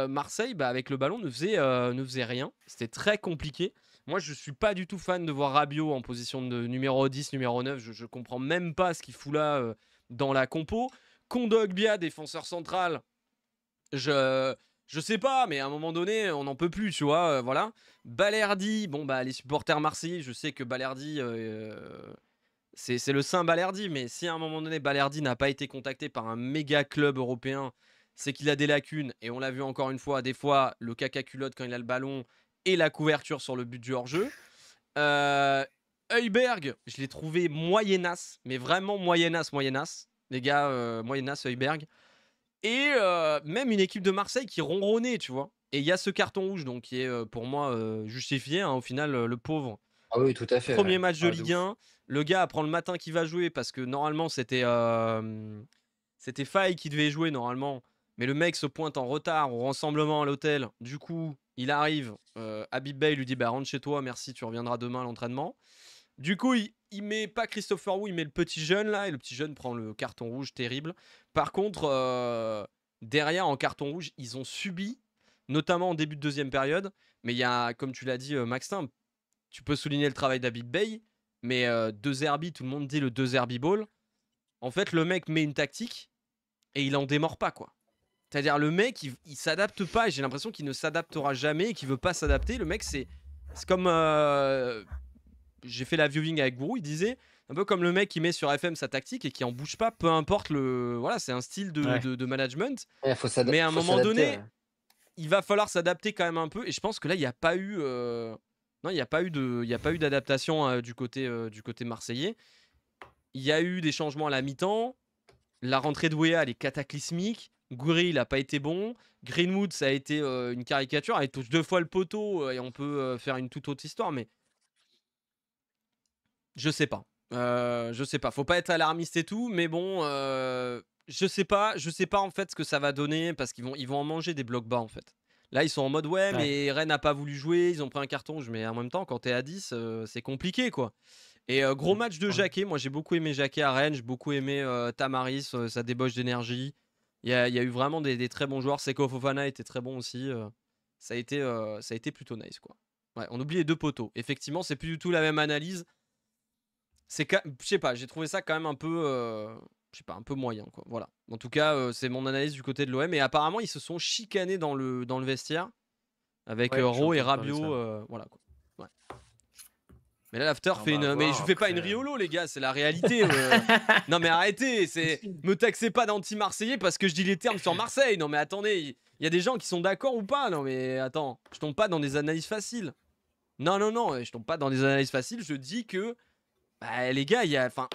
Marseille, avec le ballon, ne faisait rien. C'était très compliqué. Moi, je suis pas du tout fan de voir Rabiot en position de numéro 10, numéro 9. Je comprends même pas ce qu'il fout là dans la compo. Kondogbia, défenseur central, je sais pas, mais à un moment donné, on n'en peut plus, tu vois. Voilà. Balerdi, bon, les supporters marseillais, je sais que Balerdi, c'est le Saint Balerdi, mais si à un moment donné, Balerdi n'a pas été contacté par un méga club européen, c'est qu'il a des lacunes. Et on l'a vu encore une fois, des fois, le caca culotte quand il a le ballon et la couverture sur le but du hors-jeu. Heuberg, je l'ai trouvé moyennasse, mais vraiment moyennasse. Les gars, moyennasse, Heuberg. Et même une équipe de Marseille qui ronronnait, tu vois. Et il y a ce carton rouge, donc qui est pour moi justifié. Hein, au final, le pauvre. Ah oui, tout à fait, Premier ouais. match de Ah, de Ligue ouf. 1. Le gars apprend le matin qu'il va jouer parce que normalement c'était Faye qui devait jouer normalement. Mais le mec se pointe en retard au rassemblement à l'hôtel. Du coup, il arrive. Habib Bey lui dit rentre chez toi, merci, tu reviendras demain à l'entraînement. Du coup, il met pas Christopher Wu, il met le petit jeune là, et le petit jeune prend le carton rouge terrible. Par contre, derrière en carton rouge, ils ont subi, notamment en début de deuxième période. Mais il y a, comme tu l'as dit, Maxtin, tu peux souligner le travail d'Habib Bey, mais De Zerbi, tout le monde dit le De Zerbi Ball. En fait, le mec met une tactique et il en démord pas, quoi. C'est-à-dire, le mec, il s'adapte pas, et j'ai l'impression qu'il ne s'adaptera jamais et qu'il veut pas s'adapter. Le mec, c'est comme. J'ai fait la viewing avec Gourou, il disait un peu comme le mec qui met sur FM sa tactique et qui en bouge pas, peu importe le. Voilà, c'est un style Ouais. de management. Il Mais à un faut moment s'adapter, donné, ouais. il va falloir s'adapter quand même un peu. Et je pense que là, il n'y a pas eu. Non, il n'y a pas eu d'adaptation du côté marseillais. Il y a eu des changements à la mi-temps. La rentrée de Wea, elle est cataclysmique. Goury, il n'a pas été bon. Greenwood, ça a été une caricature. Il touche 2 fois le poteau et on peut faire une toute autre histoire. Mais je sais pas. Je sais pas. Faut pas être alarmiste et tout. Mais bon, je sais pas. Je sais pas en fait ce que ça va donner parce ils vont en manger des blocs bas en fait. Là, ils sont en mode ouais, Ouais. mais Rennes n'a pas voulu jouer. Ils ont pris un carton. Mais en même temps, quand t'es à 10, c'est compliqué quoi. Et gros match de Ouais. Jacquet. Moi, j'ai beaucoup aimé Jacquet à Rennes. J'ai beaucoup aimé Tamaris, sa débauche d'énergie. Il y a eu vraiment des très bons joueurs. Seko Fofana était très bon aussi. Ça a été plutôt nice, quoi. Ouais, on oublie les 2 poteaux. Effectivement, c'est plus du tout la même analyse. Je sais pas, j'ai trouvé ça quand même un peu, je sais pas, un peu moyen, quoi. Voilà. En tout cas, c'est mon analyse du côté de l'OM. Et apparemment, ils se sont chicanés dans le vestiaire avec Ouais, j'ai Ro et entendu parler de Rabiot. ça. Voilà, quoi. Ouais. Mais là, l'after On fait va une. Mais je voir fais pas une après. riolo, les gars, c'est la réalité. Non, mais arrêtez, me taxez pas d'anti-marseillais parce que je dis les termes sur Marseille. Non, mais attendez, il y a des gens qui sont d'accord ou pas. Non, mais attends, je tombe pas dans des analyses faciles. Non, je tombe pas dans des analyses faciles. Je dis que, les gars,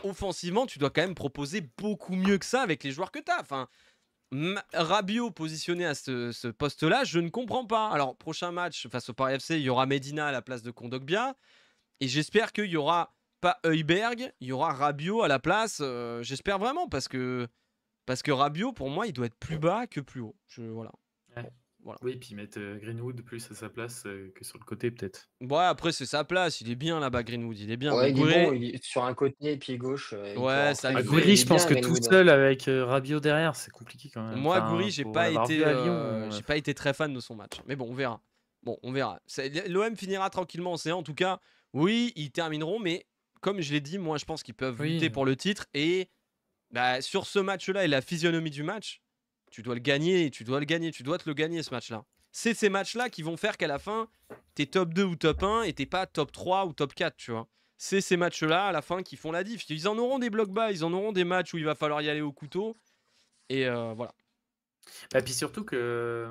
offensivement, tu dois quand même proposer beaucoup mieux que ça avec les joueurs que t'as. Enfin, Rabiot positionné à ce poste-là, je ne comprends pas. Alors, prochain match face au Paris FC, il y aura Medina à la place de Kondogbia. Et j'espère qu'il y aura pas Heuberg, il y aura Rabiot à la place. J'espère vraiment parce que Rabiot, pour moi, il doit être plus bas que plus haut. Voilà. Ouais. Voilà. Oui, puis mettre Greenwood plus à sa place que sur le côté, peut-être. Ouais, après, c'est sa place. Il est bien là-bas, Greenwood. Il est bien. Mais Ouais, il est bon, Gouré, il est sur un côté, pied gauche, il peut ouais, ça rentrer. le Gouiri, fait. Il est je pense bien que tout Greenwood, hein. seul avec Rabiot derrière, c'est compliqué quand même. Moi, Gouiri, Enfin, pour l'avoir vu à Lyon. j'ai pas été très fan de son match. Mais bon, on verra. Bon, on verra. L'OM finira tranquillement en C1. En tout cas, oui, ils termineront. Mais comme je l'ai dit, moi, je pense qu'ils peuvent lutter Oui. pour le titre. Et bah, sur ce match-là et la physionomie du match, tu dois le gagner. Tu dois te le gagner, ce match-là. C'est ces matchs-là qui vont faire qu'à la fin, t'es top 2 ou top 1 et t'es pas top 3 ou top 4, tu vois. C'est ces matchs-là, à la fin, qui font la diff. Ils en auront des blocs bas, ils en auront des matchs où il va falloir y aller au couteau. Et voilà. Bah, puis surtout que,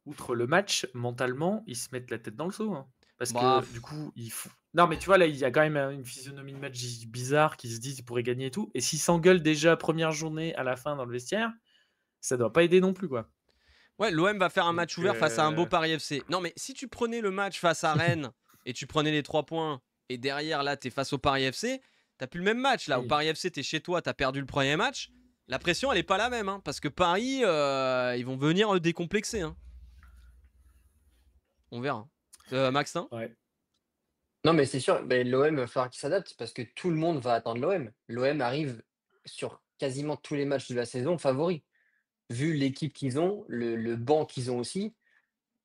outre le match, mentalement, ils se mettent la tête dans le seau. Hein. Parce Bah, que du coup, il faut. Non, mais tu vois, là, il y a quand même une physionomie de match bizarre qui se disent qu'ils pourraient gagner et tout. Et s'ils s'engueulent déjà première journée à la fin dans le vestiaire, ça doit pas aider non plus, quoi. ouais, l'OM va faire un Donc, match ouvert face à un beau Paris FC. Non, mais si tu prenais le match face à Rennes et tu prenais les 3 points et derrière, là, t'es face au Paris FC, t'as plus le même match. Là, au Oui. Paris FC, t'es chez toi, t'as perdu le premier match. La pression, elle est pas la même. Hein, parce que Paris, ils vont venir décomplexer. Hein. On verra. Maxin Ouais. Non, mais c'est sûr, l'OM va falloir qu'il s'adapte parce que tout le monde va attendre l'OM. L'OM arrive sur quasiment tous les matchs de la saison favori. Vu l'équipe qu'ils ont, le banc qu'ils ont aussi,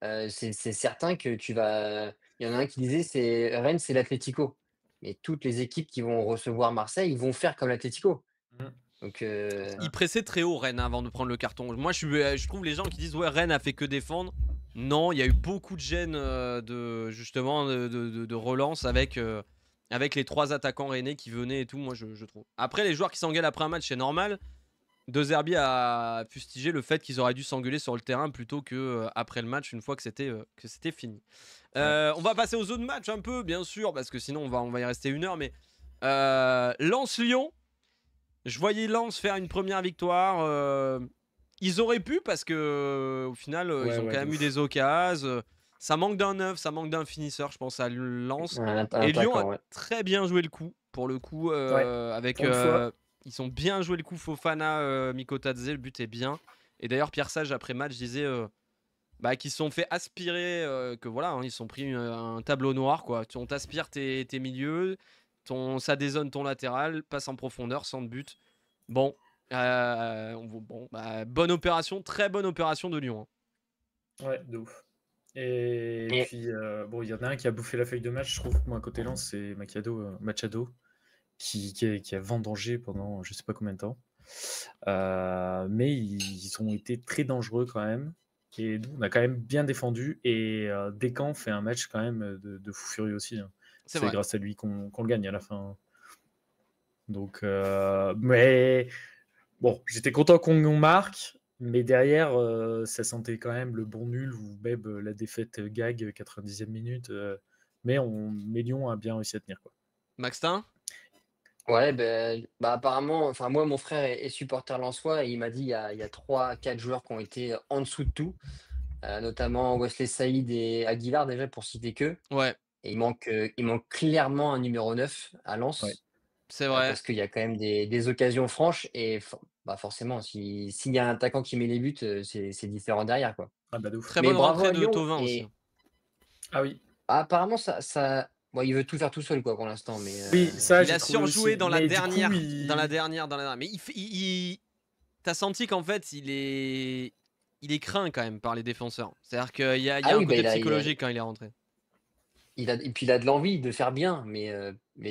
c'est certain que tu vas il y en a un qui disait: «C'est Rennes, c'est l'Atlético». Mais toutes les équipes qui vont recevoir Marseille, ils vont faire comme l'Atlético. Mhm. Donc Il pressait très haut Rennes avant de prendre le carton. Moi, je trouve les gens qui disent ouais, Rennes a fait que défendre. Non, il y a eu beaucoup de gêne de justement de relance avec les 3 attaquants rennais qui venaient et tout. Moi, je trouve. Après, les joueurs qui s'engueulent après un match, c'est normal. De Zerbi a fustigé le fait qu'ils auraient dû s'engueuler sur le terrain plutôt que après le match une fois que c'était fini. On va passer aux autres matchs un peu, bien sûr, parce que sinon on va y rester 1 heure. Mais Lens-Lyon. Je voyais Lens faire une première victoire. Ils auraient pu parce que au final, ils ont quand même eu des occasions. Ça manque d'un neuf, ça manque d'un finisseur, je pense à Lens. un Et Lyon a attaquant, ouais. très bien joué le coup, pour le coup, avec. pour une fois. Ils ont bien joué le coup Fofana, Mikotadze, le but est bien. Et d'ailleurs, Pierre Sage, après match, disait qu'ils se sont fait aspirer, que voilà, hein, ils se sont pris un tableau noir, quoi. On t'aspire tes milieux, ça dézone ton latéral, passe en profondeur, sans de but. Bon, bonne opération, très bonne opération de Lyon. Hein. Ouais, de ouf. Et Et- puis, bon, il y en a un qui a bouffé la feuille de match, je trouve. Moi, côté Lens, c'est Machado, qui a vendangé pendant je sais pas combien de temps. Mais ils ont été très dangereux quand même. Et nous, on a quand même bien défendu. Et Descamps fait un match quand même de fou furieux aussi. Hein. C'est C'est vrai. grâce à lui qu'on le gagne à la fin. Donc, mais bon, j'étais content qu'on marque. Mais derrière, ça sentait quand même le bon nul ou même la défaite gag 90e minute. Mais Lyon a bien réussi à tenir, quoi. Maxtin? Ouais, apparemment, enfin moi, mon frère est supporter lensois et il m'a dit il y a 3-4 joueurs qui ont été en dessous de tout, notamment Wesley Saïd et Aguilar déjà pour citer que. Ouais, Et il manque clairement un numéro 9 à Lens, Ouais. c'est vrai. parce qu'il y a quand même des occasions franches et forcément, s'il y a un attaquant qui met les buts, c'est différent derrière, quoi. Ah bah de ouf. Très Mais bonne bravo rentrée à de Lyon Thauvin aussi. et Hein. Ah oui. apparemment bon, il veut tout faire tout seul, quoi, pour l'instant, mais Oui, ça, Il j'ai a trouvé surjoué aussi. dans la Mais du dernière, coup, il- dans la dernière. Mais t'as senti qu'en fait, il est craint quand même par les défenseurs. C'est-à-dire qu'il y a Ah un oui, côté il a psychologique quand il est rentré. et puis il a de l'envie de faire bien, mais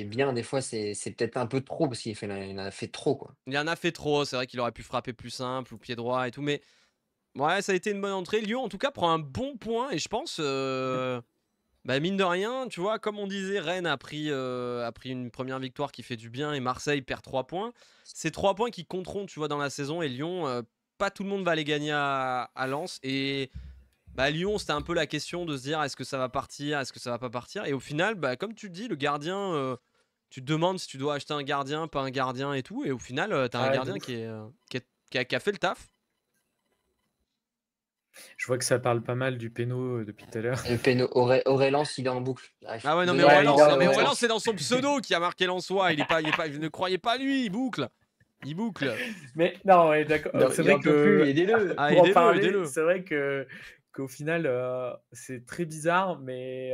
bien des fois c'est peut-être un peu trop parce il en a fait trop, quoi. Il en a fait trop, c'est vrai qu'il aurait pu frapper plus simple ou pied droit et tout, mais ouais, ça a été une bonne entrée. Lyon, en tout cas, prend un bon point et je pense, mine de rien, tu vois, comme on disait, Rennes a pris une première victoire qui fait du bien et Marseille perd 3 points. C'est 3 points qui compteront, tu vois, dans la saison et Lyon, pas tout le monde va les gagner à Lens et Lyon, c'était un peu la question de se dire est-ce que ça va partir, est-ce que ça va pas partir et au final, comme tu le dis, le gardien. Tu te demandes si tu dois acheter un gardien, pas un gardien et tout. Et au final, t'as un Ah, de gardien ouf. qui a fait le taf. Je vois que ça parle pas mal du péno depuis tout à l'heure. Le péno Lens, il est en boucle. Ah ouais, non, mais Ouais, Aurélien, il a- non, mais ouais. Aurélien, c'est dans son pseudo qui a marqué Lensois. Ne croyez pas lui, il boucle. Il boucle. Mais non, ouais, d'accord. Il C'est en vrai peut plus, que aidez-le. Ah, pour en aidez-le, parler, aidez-le. c'est vrai que qu'au final, c'est très bizarre, mais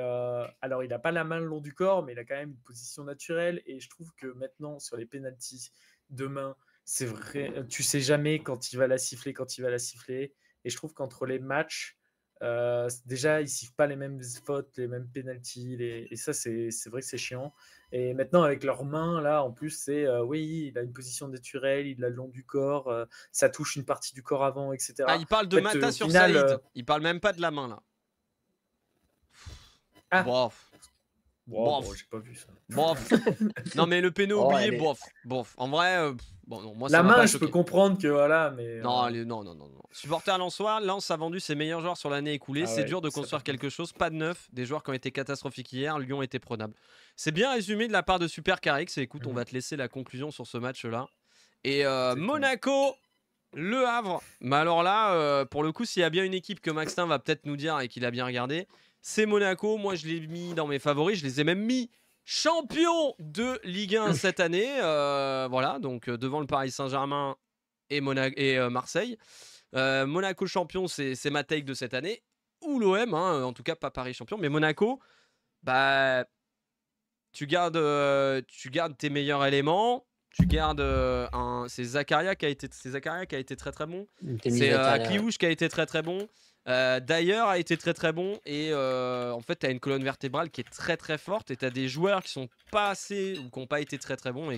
alors il a pas la main le long du corps, mais il a quand même une position naturelle et je trouve que maintenant sur les pénaltys de main, c'est vrai, tu sais jamais quand il va la siffler, et je trouve qu'entre les matchs, déjà ils sifflent pas les mêmes fautes, les mêmes pénaltys et ça c'est vrai que c'est chiant et maintenant avec leurs mains là, en plus c'est, oui, il a une position naturelle, il a le long du corps, ça touche une partie du corps avant et Ah, cetera. il parle En de fait, Mata au sur final, Saïd. Il parle même pas de la main là. ah! Bof. Bon, Bof. j'ai pas vu ça. Bof. Non, mais le péno Oh, oublié, elle est... bof. Bof. En vrai, bon, non, moi ça La m'a pas main, je peux choqué. comprendre que voilà, mais Non, non, non, non, non. Supporter lensois, Lens a vendu ses meilleurs joueurs sur l'année écoulée. ah C'est ouais, dur de ça construire par contre. quelque chose. Pas de neuf. Des joueurs qui ont été catastrophiques hier. Lyon était prenable. C'est bien résumé de la part de Super Carix. Et écoute, on va te laisser la conclusion sur ce match-là. Et Exactement. Monaco, Le Havre. Mais alors là, pour le coup, s'il y a bien une équipe que Maxtin va peut-être nous dire et qu'il a bien regardé, c'est Monaco. Moi, je l'ai mis dans mes favoris. Je les ai même mis champions de Ligue 1 cette année. Voilà, donc devant le Paris Saint-Germain et, Marseille. Monaco champion, c'est ma take de cette année. Ou l'OM, hein, en tout cas pas Paris champion. Mais Monaco, bah, tu gardes tes meilleurs éléments. Tu gardes c'est Zakaria qui a été très très bon. C'est Akliouche qui a été très très bon. D'ailleurs a été très très bon. Et en fait, tu as une colonne vertébrale qui est très très forte. Et tu as des joueurs qui sont pas assez ou qui n'ont pas été très très bons.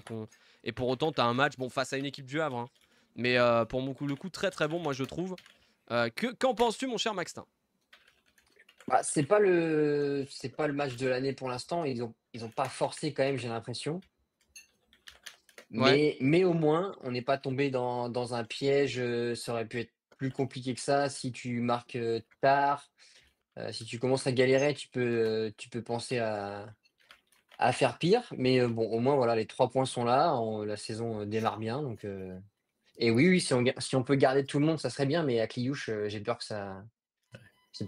Et pour autant, tu as un match face à une équipe du Havre. Hein. Mais pour le coup, très très bon, moi je trouve. Qu'en penses-tu, mon cher Maxtin? Bah, c'est pas le match de l'année pour l'instant. Ils ont pas forcé quand même, j'ai l'impression. Ouais. Mais au moins, on n'est pas tombé dans un piège. Ça aurait pu être plus compliqué que ça si tu marques tard. Si tu commences à galérer, tu peux penser à faire pire. Mais bon, au moins, voilà, les 3 points sont là. La saison démarre bien. Donc, et oui, si on peut garder tout le monde, ça serait bien. Mais à Cliouche, j'ai peur que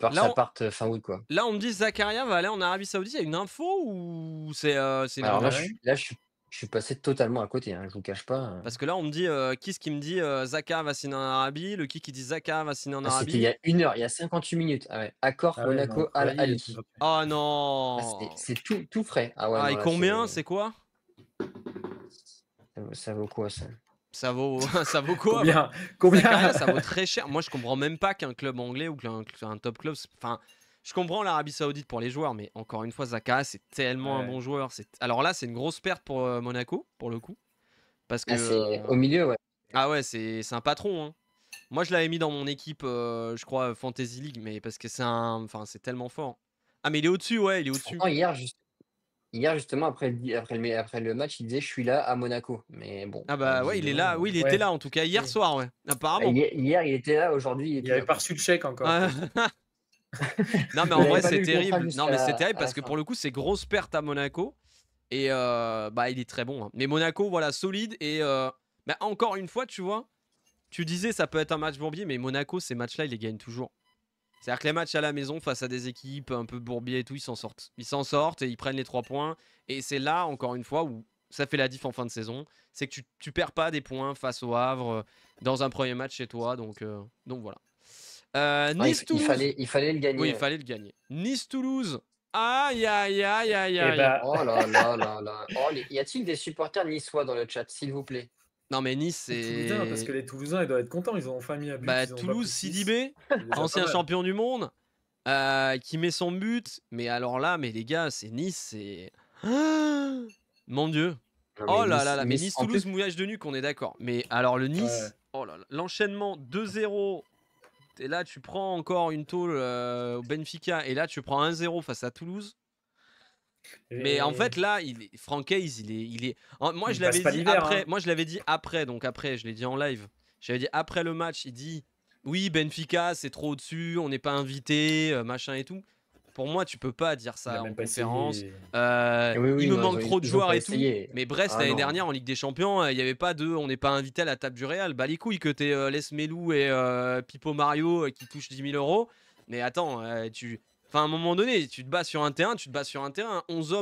Là, ça on, parte fin août, quoi. là, on me dit Zakaria va aller en Arabie Saoudite. Il y a une info ou c'est une Alors là, rumeur? Ah ouais? je suis passé totalement à côté, hein, je vous cache pas. Parce que là, on me dit qui me dit Zaka va signer en Arabie. Le qui dit Zaka va signer en Ah, c'était il y Arabie. a 1 heure, il y a 58 minutes. Ah ouais. Accord Ah ouais, non, Monaco Al Koulibaly, Ali. OK. Oh Ah, non. c'est tout frais. Ah ouais, Ah, non, et là, combien? C'est quoi? ça vaut quoi, ça? Ça vaut, ça vaut quoi? Combien? Zakaria, ça vaut très cher. Moi, je comprends même pas qu'un club anglais ou qu'un top club. Enfin, je comprends l'Arabie Saoudite pour les joueurs, mais encore une fois, Zakaria, c'est tellement un Ouais. bon joueur. Alors là, c'est une grosse perte pour Monaco, pour le coup. Parce que. Ah, c'est au milieu, ouais. Ah ouais, c'est un patron. Hein. Moi, je l'avais mis dans mon équipe, je crois, Fantasy League, mais parce que c'est tellement fort. Ah, mais il est au-dessus, ouais, il est au-dessus. Pourtant, hier, justement, après le match, il disait: «Je suis là à Monaco». Mais bon, Ah bah ouais, il est là. visiblement, Oui, il était Ouais. là, en tout cas, hier Oui. soir, ouais. bah, Apparemment. hier, il était là, aujourd'hui, il est Il plus avait là, pas quoi. reçu le chèque encore, Ah, peut-être. non, mais Il en avait vrai, pas c'est lu le contrat terrible. Non, mais c'est terrible à la parce que fin. pour le coup, c'est grosse perte à Monaco. Et bah, il est très bon. Hein. Mais Monaco, voilà, solide. Et bah, encore une fois, tu vois, tu disais ça peut être un match bourbier, mais Monaco, ces matchs-là, ils les gagnent toujours. C'est-à-dire que les matchs à la maison face à des équipes un peu bourbiers et tout, ils s'en sortent. Ils s'en sortent et ils prennent les 3 points. Et c'est là, encore une fois, où ça fait la diff en fin de saison. C'est que tu perds pas des points face au Havre dans un premier match chez toi. Donc voilà. Non, Nice-Toulouse. il fallait le Oui, gagner, il ouais. fallait le gagner. Nice-Toulouse. Aïe, aïe, aïe, aïe, Et aïe. bah, Oh là là là là. Oh, y a-t-il des supporters niçois dans le chat, s'il vous plaît? Non, mais Nice, les Toulousains, parce que c'est. les Toulousains, ils doivent être contents. Ils ont enfin mis un but, Bah, ils ont pas Toulouse, pris 6. Sidibé, C'est déjà pas ancien mal. champion du monde, qui met son but. Mais alors là, mais les gars, c'est Nice, c'est. Ah, mon Dieu. Non, Oh mais là là Nice, là, mais en Nice-Toulouse, plus, mouillage de nuque, on est d'accord. Mais alors, le Ouais. Nice, oh là là, l'enchaînement 2-0. Et là, tu prends encore une tôle au Benfica. Et là, tu prends 1-0 face à Toulouse. Mais en fait, là, Francaise, moi, Il je passe l'avais pas dit l'hiver. après. Hein. Moi, je l'avais dit après. Donc après, je l'ai dit en live. J'avais dit après le match, il dit oui, Benfica, c'est trop au-dessus, on n'est pas invité, machin et tout. Pour moi, tu peux pas dire Il a ça en même pas conférence. essayé. oui, Il oui, me non, manque trop de ils ont joueurs pas et tout. essayé. Mais Brest, Ah l'année non. dernière, en Ligue des Champions, il n'y avait pas de on n'est pas invité à la table du Real. Bah les couilles que t'es Lesmelou et Pipo Mario qui touchent 10 000 euros. Mais attends, Enfin, à un moment donné, tu te bats sur un terrain, 11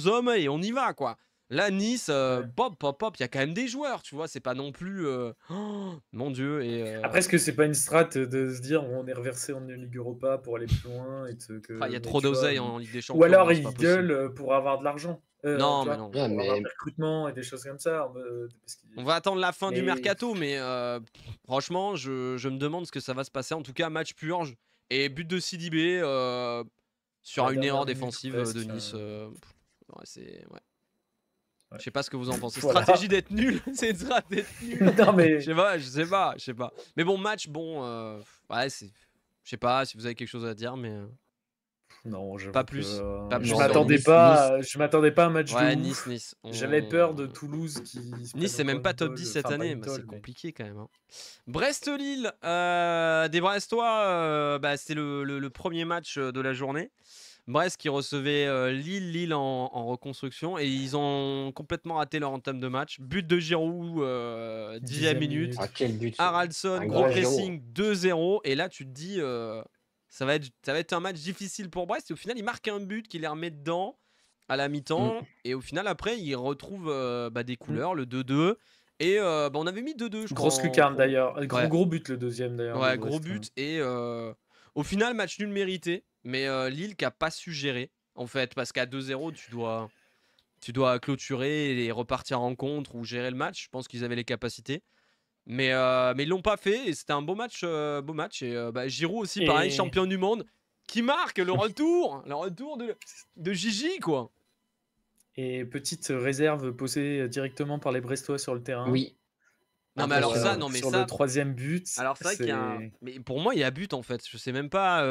hommes et on y va, quoi. Là, Nice, Ouais. pop, il y a quand même des joueurs, tu vois, c'est pas non plus. Oh, mon Dieu. Après, est-ce que c'est pas une strat de se dire on est reversé en Ligue Europa pour aller plus loin et Il y a mais trop tu vois, d'oseille en Ligue des ou Champions, alors non, c'est pas ils possible. gueulent pour avoir de l'argent, Non, tu mais vois, non. Ouais, pour avoir mais des recrutements et des choses comme ça. Parce On va attendre la fin du mais mercato, mais franchement, je me demande ce que ça va se passer. En tout cas, match purge et but de Sidibé à sur la une dernière erreur minute ou défensive de presque, Nice. Ouais, c'est. Ouais. ouais. Je sais pas ce que vous en pensez. Voilà. Stratégie d'être nul, c'est une stratégie d'être nul. Non, mais Je sais pas. Mais bon, match, bon, ouais, c'est. Je sais pas si vous avez quelque chose à dire, mais non, pas j'avoue que plus. Pas je plus non, sur mais m'attendais Nice. pas, je m'attendais pas à un match de Ouais, Nice, ouf. Nice. J'avais peur de Toulouse qui se Nice, prenne c'est même encore pas une top tôle, 10 cette enfin pas année, une bah, c'est tôle, mais compliqué quand même. Hein. Brest-Lille, des Brestois, bah, c'était le premier match de la journée. Brest qui recevait Lille en reconstruction et ils ont complètement raté leur entame de match. But de Giroud, 10e 10e minute. ah, minute. quel but. Haraldson, Un gros grand Giroud. pressing 2-0. Et là, tu te dis, ça va être un match difficile pour Brest. Et au final, ils marquent un but qui les remet dedans à la Mm. mi-temps. Et au final, après, ils retrouvent des Mm. couleurs, le 2-2. Et bah, on avait mis 2-2, je crois. Grosse lucarne d'ailleurs. Ouais. Gros but le deuxième d'ailleurs. Ouais, de gros Brest. but. Et au final, match nul mérité. Mais Lille qui a pas su gérer, en fait. Parce qu'à 2-0, tu dois clôturer et repartir en contre ou gérer le match. Je pense qu'ils avaient les capacités. Mais ils l'ont pas fait et c'était un beau match. Et bah, Giroud aussi, pareil, Et... champion du monde, qui marque le retour de Gigi, quoi. et petite réserve posée directement par les Brestois sur le terrain. Oui, Non, mais alors ça, impressionnant. Sur le troisième but, Alors c'est vrai qu'il y a un. c'est... Mais pour moi, il y a but en fait. Je sais même pas.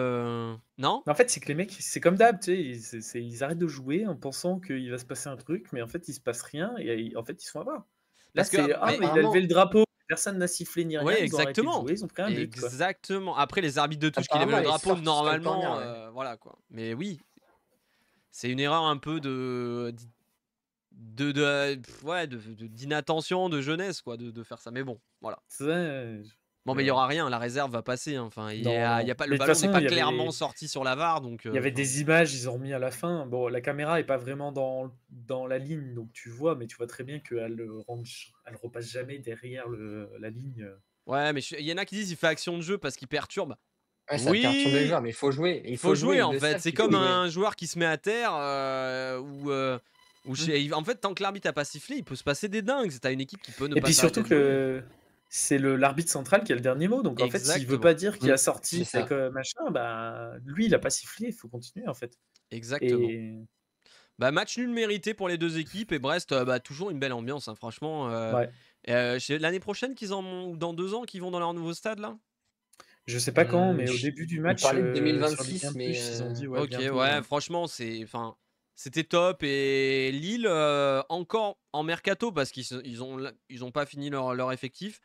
Non? En fait, c'est que les mecs, c'est comme d'hab, tu sais, ils arrêtent de jouer en pensant qu'il va se passer un truc, mais en fait, il se passe rien et en fait, ils sont à bas. Là, Parce que. c'est Mais... mais il a levé le drapeau, personne n'a sifflé ni Oui, rien, ils ont arrêté de exactement. jouer, ils ont pris un but, quoi. Exactement. Après, les arbitres de touche qui lèvent Apparemment, le elle est drapeau, sortie sur le normalement, corner. Ouais. voilà quoi. Mais oui, c'est une erreur un peu d'inattention, de jeunesse, quoi, de faire ça. Mais bon, voilà. Ouais, Bon, mais il y aura rien, la réserve va passer. Hein. Enfin, il y non, a pas, le mais de toute ballon n'est façon, pas clairement sorti sur la VAR, donc. il y avait des images, ils ont remis à la fin. Bon, la caméra est pas vraiment dans la ligne, donc tu vois, mais tu vois très bien qu'elle elle repasse jamais derrière la ligne. Ouais, mais il y en a qui disent il fait action de jeu parce qu'il perturbe. Ouais, ça perturbe les Oui, joueurs, mais il faut jouer. Il il faut faut jouer, jouer ils en le fait. savent C'est qu'il faut comme jouer. un joueur qui se met à terre en fait, tant que l'arbitre a pas sifflé, il peut se passer des dingues. T'as une équipe qui peut ne Et pas puis s'arrêter surtout de jouer. que c'est l'arbitre central qui a le dernier mot. Donc en fait, s'il veut Exactement. pas dire qu'il a C'est sorti ça. machin, bah lui, il a pas sifflé. Il faut continuer en fait. Exactement. Et Bah, match nul mérité pour les deux équipes et Brest, bah, toujours une belle ambiance, hein, franchement. ouais, L'année prochaine ou dans 2 ans qu'ils vont dans leur nouveau stade là? je sais pas quand, mais au Je- début du Il match parlait de sur Ligue 1 2026, mais Plus, ils ont dit ouais Ok, bientôt. ouais, franchement, c'était top. Et Lille, encore en mercato parce ils ont pas fini leur effectif.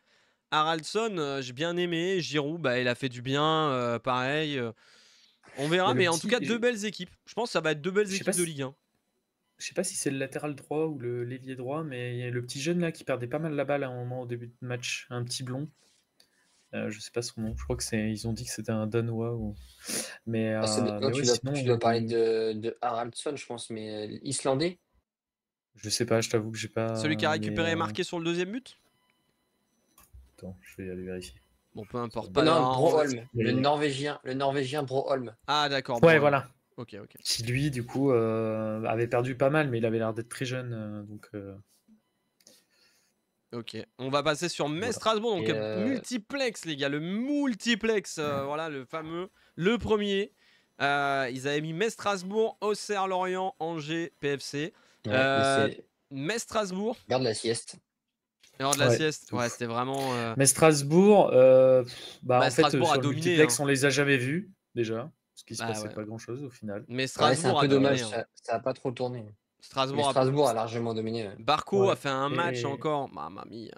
Haraldson, j'ai bien aimé. Giroud, bah, il a fait du bien, pareil. On Il y verra, a le mais en tout cas, petit, deux belles équipes. Je pense que ça va être deux belles je sais pas équipes de si, Ligue 1. je sais pas si c'est le latéral droit ou l'ailier droit, mais il y a le petit jeune là qui perdait pas mal la balle à un moment au début de match, un petit blond. Je sais pas son nom. Je crois que ils ont dit que c'était un Danois mais ouais, sinon tu dois parler de Haraldsson, je pense, mais islandais. je sais pas, je t'avoue que j'ai pas. Celui qui a mais, récupéré et marqué sur le deuxième but? attends, je vais aller vérifier. Bon, peu importe. Oh Pas non, en- Broholm, Mais- le Norvégien Broholm. Ah, d'accord. Ouais, bon, voilà. Ok. Qui lui, du coup, avait perdu pas mal, mais il avait l'air d'être très jeune, donc. Ok. On va passer sur Metz Voilà. Strasbourg. Donc, Et, multiplex, les gars. Le multiplex. Voilà, le fameux. Le premier. Ils avaient mis Metz Strasbourg, Auxerre Lorient, Angers, PFC. Ouais, mais Metz Strasbourg. garde la sieste. L'heure de la Ouais, sieste. ouf. Ouais, c'était vraiment. Mais Strasbourg, Bah, en fait, Strasbourg a sur le dominé, multiplex, hein. on les a jamais vus, déjà, parce qu'il se Bah, passait ouais. pas grand-chose au final. Mais Ouais, c'est un Strasbourg a peu dominé. dommage, Hein. ça a pas trop tourné. Mais Strasbourg Strasbourg a largement dominé. Ouais. Barco Ouais. a fait un match Et- encore. Mamma mia.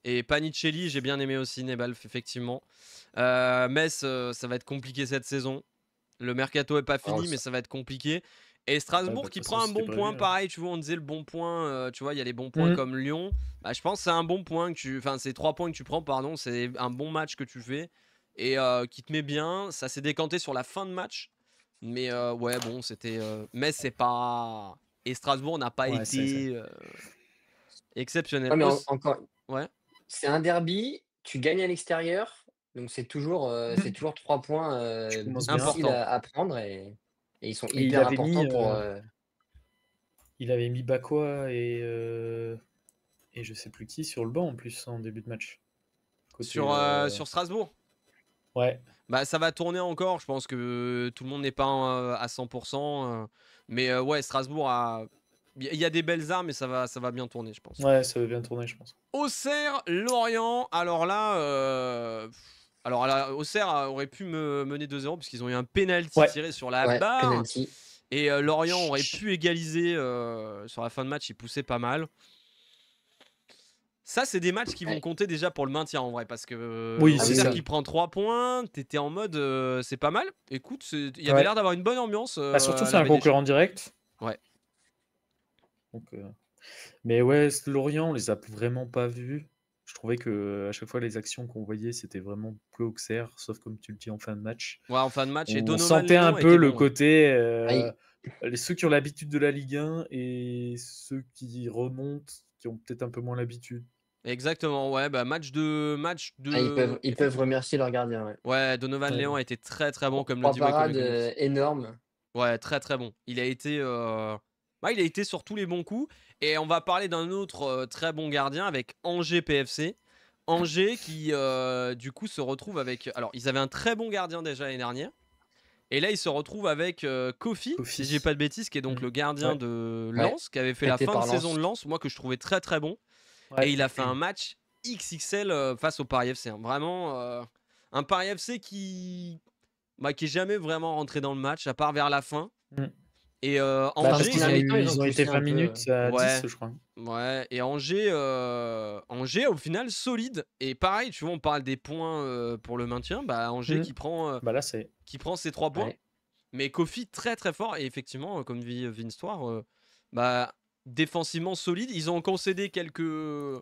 Et Panicelli, j'ai bien aimé aussi Nebalf, effectivement. Metz, ça va être compliqué cette saison. Le mercato est pas fini, Alors, mais ça va être compliqué. Et Strasbourg de qui toute prend façon, un bon c'était point, prévu, hein. pareil, tu vois, on disait le bon point, tu vois, il y a les bons points Mm. comme Lyon. Bah, je pense que c'est un bon point enfin, c'est 3 points que tu prends, pardon, c'est un bon match que tu fais et qui te met bien. Ça s'est décanté sur la fin de match, mais ouais, bon, c'était. Metz, c'est pas. Et Strasbourg n'a pas Ouais, été exceptionnel. Ouais, mais encore, Ouais. c'est un derby, tu gagnes à l'extérieur, donc c'est toujours 3 points Tu commences bien. difficiles Important. à prendre et ils sont Et hyper importants pour. il avait mis Bakwa et je sais plus qui sur le banc en plus en début de match. Côté, Sur Strasbourg. Ouais. Bah, ça va tourner encore. Je pense que tout le monde n'est pas à 100%. Mais ouais, Strasbourg a. Il y a des belles armes et ça va bien tourner, je pense. Ouais, ça va bien tourner, je pense. Auxerre, Lorient. Alors là, Auxerre aurait pu me mener 2-0 parce qu'ils ont eu un penalty Ouais. tiré sur la Ouais, barre. penalty. Et Lorient aurait pu égaliser sur la fin de match. Ils poussaient pas mal. Ça, c'est des matchs qui vont Ouais. compter déjà pour le maintien en vrai. Parce que Oui, c'est Auxerre ça. qui prend 3 points, t'étais en mode c'est pas mal. Écoute, il y avait Ouais. l'air d'avoir une bonne ambiance. Bah, surtout, à c'est la un Baie des concurrent Champs. direct. Ouais. Donc, mais ouais, Lorient, on les a vraiment pas vus. Je trouvais que à chaque fois, les actions qu'on voyait, c'était vraiment que Auxerre, sauf comme tu le dis en fin de match. Ouais, en fin de match. Et On Donovan sentait un Léon peu était le bon. côté Aïe. ceux qui ont l'habitude de la Ligue 1 et ceux qui remontent, qui ont peut-être un peu moins l'habitude. Exactement, ouais, bah match de. Ah, ils peuvent remercier leur gardien. Ouais. Ouais, Donovan Ouais. Léon a été très très bon, comme le 3 dit Wake parades énormes. Ouais, très très bon. Il a été sur tous les bons coups. Et on va parler d'un autre très bon gardien avec Angers PFC. Angers qui du coup se retrouve avec. Alors, ils avaient un très bon gardien déjà l'année dernière. Et là, ils se retrouvent avec Kofi, si je dis pas de bêtises, qui est donc le gardien Ouais. de Ouais. Lens, qui avait fait la Prêté fin de par saison Lens. de Lens, moi que je trouvais très très bon. Ouais. Et il a fait un match XXL face au Paris FC. Hein. Vraiment, un Paris FC qui est jamais vraiment rentré dans le match, à part vers la fin. Mm. Et Bah, Angers, parce qu'ils ils ont été poussé 20 un peu. minutes à Ouais. 10, je crois. Ouais, et Angers, au final, solide. Et pareil, tu vois, on parle des points pour le maintien. Bah, Angers qui prend Bah là, c'est. ses 3 points. Ouais. Mais Kofi, très très fort. Et effectivement, comme dit Vinstoir, bah, défensivement solide. Ils ont concédé quelques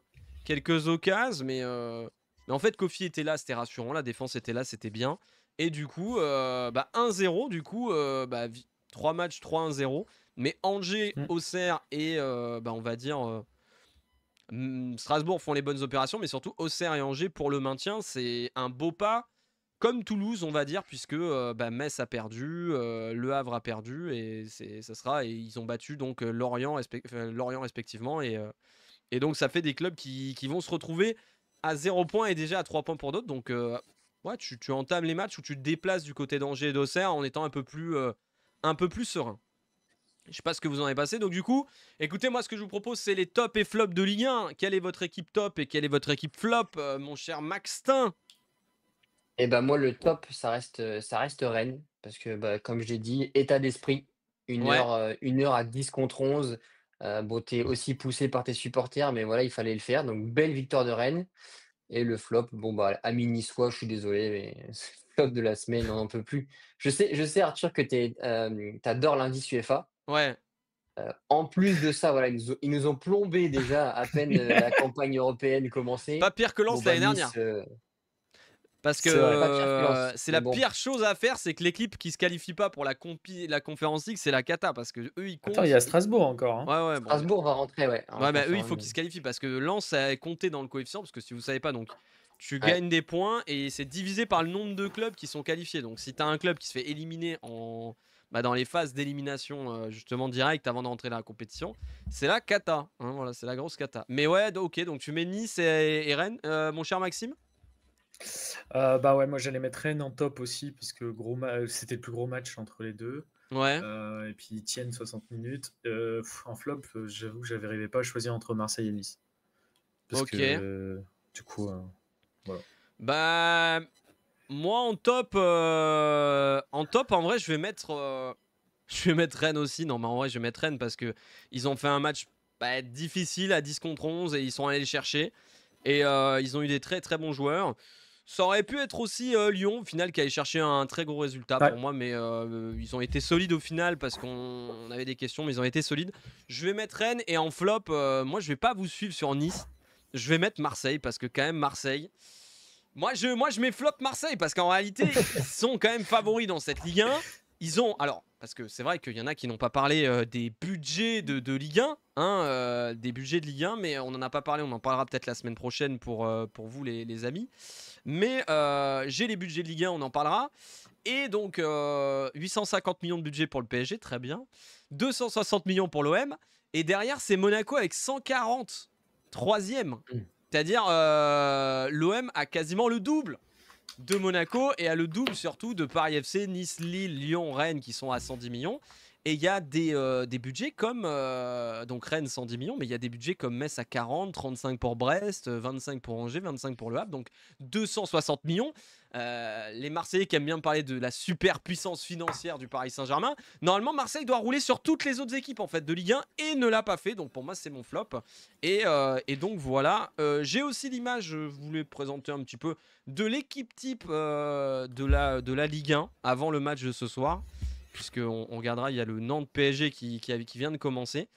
occasions, mais en fait, Kofi était là, c'était rassurant. La défense était là, c'était bien. Et du coup, 1-0, du coup, 3 matchs, 3-1-0. Mais Angers, Auxerre et on va dire Strasbourg font les bonnes opérations, mais surtout Auxerre et Angers pour le maintien, c'est un beau pas. Comme Toulouse, on va dire, puisque Metz a perdu, Le Havre a perdu, et ils ont battu donc Lorient respectivement, et donc ça fait des clubs qui vont se retrouver à 0 points et déjà à 3 points pour d'autres. Donc ouais, tu entames les matchs où tu te déplaces du côté d'Angers et d'Auxerre en étant un peu plus serein. Je sais pas ce que vous en avez passé. Donc du coup, écoutez, moi ce que je vous propose, c'est les tops et flops de Ligue 1. Quelle est votre équipe top et quelle est votre équipe flop, mon cher Maxtin? Et ben moi, le top, ça reste Rennes. Parce que, bah, comme je l'ai dit, état d'esprit. Ouais. 1 heure à 10 contre 11. Bon, tu es aussi poussé par tes supporters, mais voilà, il fallait le faire. Donc, belle victoire de Rennes. Et le flop, bon, bah, amis niçois, je suis désolé, mais c'est le flop de la semaine, on n'en peut plus. Je sais, Arthur, que tu adores l'indice UEFA. Ouais. En plus de ça, voilà, ils nous ont plombé déjà à peine la campagne européenne commencée. Pas pire que Bon, Lens bah, l'année dernière. Nice, Parce C'est vrai. pas pire que que Lens, c'est mais la bon. pire chose à faire, c'est que l'équipe qui se qualifie pas pour la Conférence League, c'est la cata. Parce que eux, ils comptent. Attends, il y a Strasbourg encore. Hein. Ouais, bon. Strasbourg va rentrer, ouais. Ouais, bah eux, il faut qu'ils se qualifient parce que Lens, ça a compté dans le coefficient. Parce que si vous savez pas, donc tu gagnes des points et c'est divisé par le nombre de clubs qui sont qualifiés. Donc si tu as un club qui se fait éliminer dans les phases d'élimination justement direct avant d'entrer dans la compétition, c'est la cata. Hein, voilà, c'est la grosse cata. Mais ouais, ok, donc tu mets Nice et Rennes, mon cher Maxime. Bah ouais, moi j'allais mettre Rennes en top aussi, parce que c'était le plus gros match entre les deux. Ouais. Et puis ils tiennent 60 minutes. En flop, j'avoue que j'arrivais pas à choisir entre Marseille et Nice. Parce que du coup, voilà. Bah, moi en top, en vrai, je vais mettre Rennes aussi. Non, mais en vrai, je vais mettre Rennes parce que ils ont fait un match difficile à 10 contre 11 et ils sont allés le chercher. Et ils ont eu des très très bons joueurs. Ça aurait pu être aussi Lyon, au final, qui allait chercher un très gros résultat pour moi, mais ils ont été solides au final parce qu'on avait des questions, mais ils ont été solides. Je vais mettre Rennes et en flop, moi je vais pas vous suivre sur Nice. Je vais mettre Marseille parce que quand même Marseille. Moi je mets flop Marseille parce qu'en réalité ils sont quand même favoris dans cette Ligue 1. Ils ont, alors, parce que c'est vrai qu'il y en a qui n'ont pas parlé des budgets de Ligue 1, hein, des budgets de Ligue 1, mais on n'en a pas parlé, on en parlera peut-être la semaine prochaine pour vous les amis. Mais j'ai les budgets de Ligue 1, on en parlera. Et donc 850 millions de budget pour le PSG, très bien. 260 millions pour l'OM. Et derrière, c'est Monaco avec 140, troisième. C'est-à-dire l'OM a quasiment le double de Monaco et a le double surtout de Paris FC, Nice, Lille, Lyon, Rennes qui sont à 110 millions. Et il y a des budgets comme, donc Rennes 110 millions, mais il y a des budgets comme Metz à 40, 35 pour Brest, 25 pour Angers, 25 pour Le Havre, donc 260 millions. Les Marseillais qui aiment bien parler de la super puissance financière du Paris Saint-Germain. Normalement, Marseille doit rouler sur toutes les autres équipes en fait de Ligue 1 et ne l'a pas fait. Donc pour moi, c'est mon flop. Et donc voilà. J'ai aussi l'image, je voulais présenter un petit peu de l'équipe type de la Ligue 1 avant le match de ce soir. Puisqu'on regardera, il y a le Nantes PSG qui vient de commencer.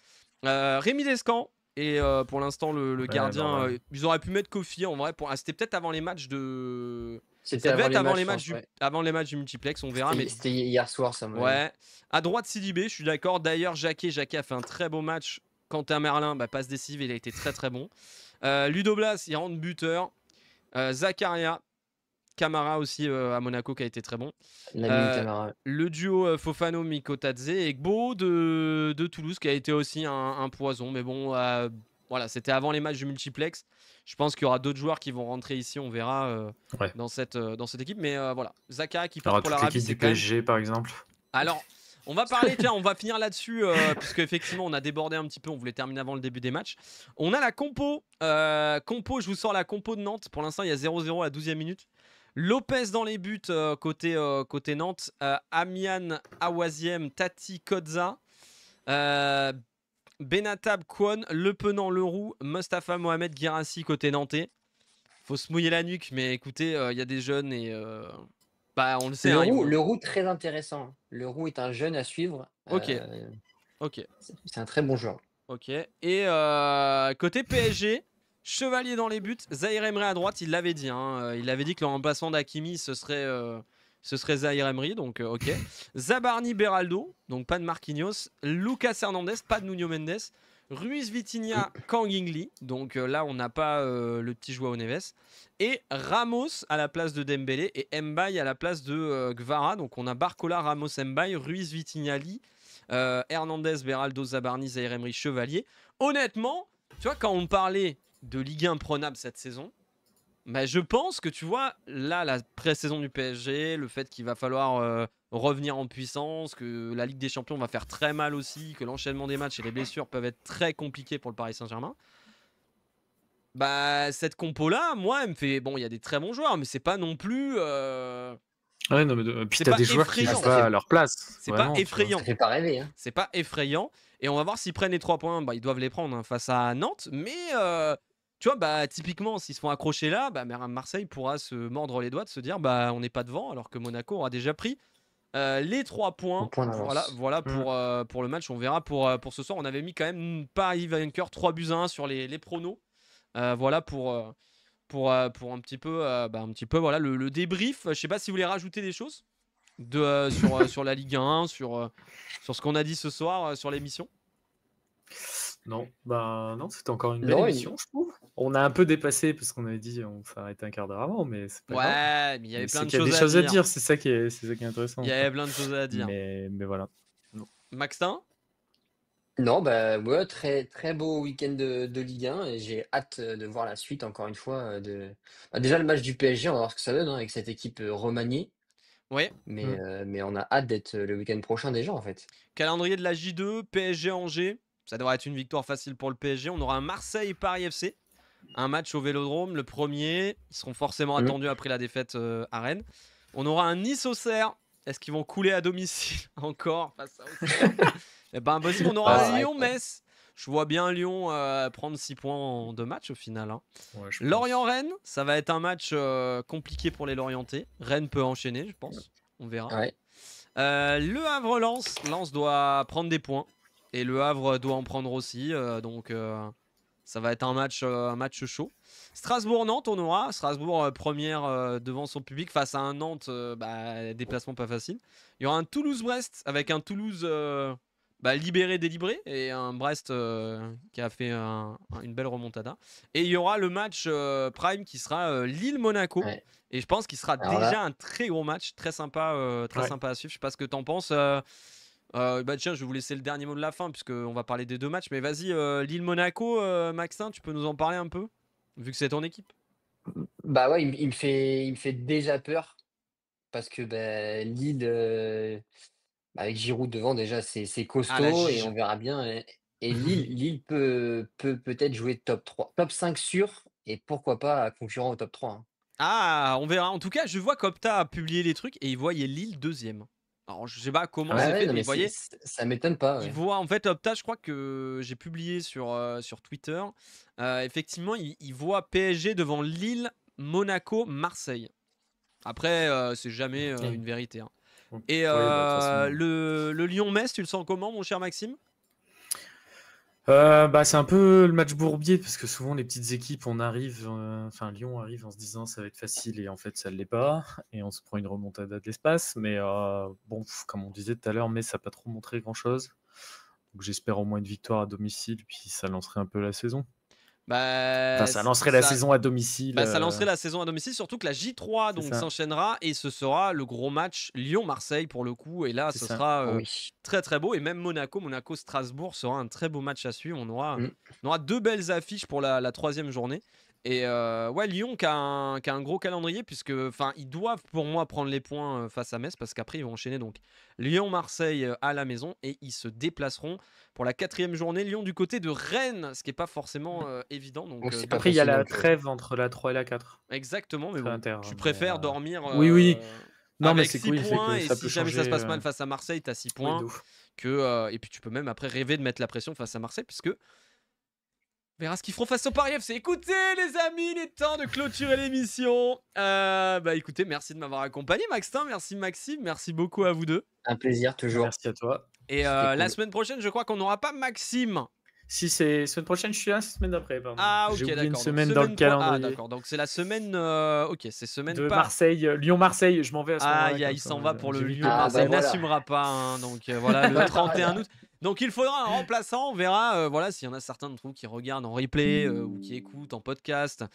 Rémi Descamps. Et pour l'instant, le gardien, ils auraient pu mettre Kofi en vrai. C'était peut-être avant les matchs de. C'était Ça devait avant être les matchs, avant les matchs du multiplex, on verra. Mais c'était hier soir, ça. ouais. À droite, Sidibé, je suis d'accord. D'ailleurs, Jacquet a fait un très beau match. Quentin Merlin, passe décisive, il a été très très bon. Ludo Blas, il rentre buteur. Zakaria, Camara aussi à Monaco qui a été très bon. Le duo Fofano-Mikotadze et Gbo de Toulouse qui a été aussi un poison. Mais bon, voilà, c'était avant les matchs du multiplex. Je pense qu'il y aura d'autres joueurs qui vont rentrer ici, on verra dans cette équipe. Mais voilà, Zakaria qui part pour l'Arabie. L'équipe du PSG par exemple. Alors, on va parler, tiens, on va finir là-dessus, puisque effectivement on a débordé un petit peu, on voulait terminer avant le début des matchs. On a la compo. Je vous sors la compo de Nantes. Pour l'instant, il y a 0-0 à la 12e minute. Lopez dans les buts côté Nantes. Amian, Awaziem, Tati, Kodza. Benatab, Kwon, Le Penant, Leroux, Mostafa Mohamed, Guirassi côté nantais. Faut se mouiller la nuque, mais écoutez, il y a des jeunes et on le sait. Leroux, très intéressant. Leroux est un jeune à suivre. Ok. C'est un très bon joueur. Ok. Et côté PSG, Chevalier dans les buts, Zahir Emery à droite, il l'avait dit. Il avait dit que le remplaçant d'Hakimi, ce serait Zahir Emery, donc ok. Zabarni, Beraldo, donc pas de Marquinhos. Lucas Hernandez, pas de Nuno Mendes. Ruiz, Vitinha, Kang In-lee, donc là on n'a pas le petit Joao Neves. Et Ramos à la place de Dembélé et Mbaye à la place de Gvara. Donc on a Barcola, Ramos, Mbaye, Ruiz, Vitinha, Lee, Hernandez, Beraldo, Zabarni, Zahir Emery, Chevalier. Honnêtement, tu vois, quand on parlait de Ligue 1 prenable cette saison, je pense que tu vois, là, la pré-saison du PSG, le fait qu'il va falloir revenir en puissance, que la Ligue des Champions va faire très mal aussi, que l'enchaînement des matchs et les blessures peuvent être très compliqués pour le Paris Saint-Germain. Cette compo-là, moi, elle me fait... Bon, il y a des très bons joueurs, mais c'est pas non plus... Ouais, non, mais puis t'as des joueurs qui sont pas à leur place. C'est pas effrayant. Ça fait pas rêver. C'est pas effrayant. Et on va voir s'ils prennent les 3 points. Ils doivent les prendre face à Nantes. Mais tu vois, typiquement, s'ils se font accrocher là, Marseille pourra se mordre les doigts de se dire on n'est pas devant, alors que Monaco aura déjà pris les 3 points. Voilà pour le match. On verra pour ce soir. On avait mis quand même Paris vainqueur 3-1 sur les pronos. Voilà pour un petit peu, voilà, le débrief. Je sais pas si vous voulez rajouter des choses sur la Ligue 1, sur ce qu'on a dit ce soir sur l'émission. Non, c'était encore une belle émission, je trouve. On a un peu dépassé parce qu'on avait dit on s'arrêtait un quart d'heure avant, mais c'est pas grave. Mais il y avait plein de choses à dire. C'est ça qui est intéressant. Il y avait plein de choses à dire. Mais voilà. Maxtin ? Non, très, très beau week-end de Ligue 1 et j'ai hâte de voir la suite encore une fois. Déjà le match du PSG, on va voir ce que ça donne avec cette équipe remaniée. Oui. Mais on a hâte d'être le week-end prochain déjà en fait. Calendrier de la J2, PSG Angers. Ça devrait être une victoire facile pour le PSG. On aura un Marseille-Paris FC. Un match au Vélodrome, le premier. Ils seront forcément attendus après la défaite à Rennes. On aura un Nice-Auxerre. Est-ce qu'ils vont couler à domicile encore face à Auxerre? Impossible. On aura Lyon-Metz. Je vois bien Lyon prendre 6 points en 2 matchs au final. Ouais, Lorient-Rennes, ça va être un match compliqué pour les Lorientais. Rennes peut enchaîner, je pense. On verra. Ouais. Le Havre-Lens. Lens doit prendre des points. Et le Havre doit en prendre aussi. Donc Ça va être un match chaud. Strasbourg-Nantes, on aura. Strasbourg première devant son public face à un Nantes, déplacement pas facile. Il y aura un Toulouse-Brest avec un Toulouse libéré, délibré et un Brest qui a fait une belle remontada. Et il y aura le match prime qui sera Lille-Monaco. Ouais. Et je pense qu'il sera Alors déjà là, un très gros match, très sympa à suivre. Je sais pas ce que t'en penses. Tiens, je vais vous laisser le dernier mot de la fin puisqu'on va parler des deux matchs. Mais vas-y, Lille-Monaco, Maxin, tu peux nous en parler un peu vu que c'est ton équipe. bah ouais, il me fait déjà peur parce que Lille, avec Giroud devant déjà c'est Ah, la costaud et Gige. on verra bien. Et Lille peut-être jouer top 3, top 5 sûr et pourquoi pas concurrent au top 3, hein. Ah, on verra. En tout cas, je vois qu'Opta a publié les trucs et il voyait Lille deuxième. Alors, je sais pas comment Ouais, c'est ouais, fait, non mais mais il voyait. ça m'étonne pas, Il ouais. voit, en fait, Opta, je crois que j'ai publié sur Twitter. Effectivement, il voit PSG devant Lille, Monaco, Marseille. Après, c'est jamais une vérité, hein. Et Oui, bah, de toute façon. le Lyon-Metz, tu le sens comment, mon cher Maxime? C'est un peu le match bourbier parce que souvent les petites équipes, on arrive, Lyon arrive en se disant ça va être facile et en fait ça ne l'est pas et on se prend une remontada de l'espace. Mais comme on disait tout à l'heure, Metz n'a pas trop montré grand-chose. Donc j'espère au moins une victoire à domicile, puis ça lancerait un peu la saison. Ça lancerait la saison à domicile. Ça lancerait la saison à domicile, surtout que la J3 donc s'enchaînera et ce sera le gros match Lyon-Marseille pour le coup. Et là, ce sera Oui. très très beau. Et même Monaco-Strasbourg sera un très beau match à suivre. On aura deux belles affiches pour la troisième journée. Et Lyon qui a un gros calendrier puisque ils doivent pour moi prendre les points face à Metz parce qu'après ils vont enchaîner donc Lyon-Marseille à la maison et ils se déplaceront pour la quatrième journée. Lyon du côté de Rennes, ce qui n'est pas forcément évident. Donc, après il y a la trêve entre la 3 et la 4. Exactement, mais bon, tu préfères dormir oui. Non, avec mais c'est 6 points et si jamais ça se passe mal face à Marseille, tu as 6 points. Et puis tu peux même après rêver de mettre la pression face à Marseille puisque on verra ce qu'ils feront face au Paris FC. Écoutez les amis, il est temps de clôturer l'émission. Écoutez, merci de m'avoir accompagné Maxtin, merci Maxime, merci beaucoup à vous deux. Un plaisir toujours. Merci à toi. Et la semaine prochaine, je crois qu'on n'aura pas Maxime. Si c'est semaine prochaine, je suis là, semaine d'après. Ah ok, d'accord. Une semaine dans le calendrier. Ah d'accord, donc c'est la semaine. Ok, c'est semaine de Marseille, Lyon-Marseille. Je m'en vais à ce moment-là. Il s'en va pour le Lyon-Marseille. N'assumera pas. Hein, donc voilà, le 31 août. Donc il faudra un remplaçant. On verra s'il y en a certains d'entre vous qui regardent en replay ou qui écoutent en podcast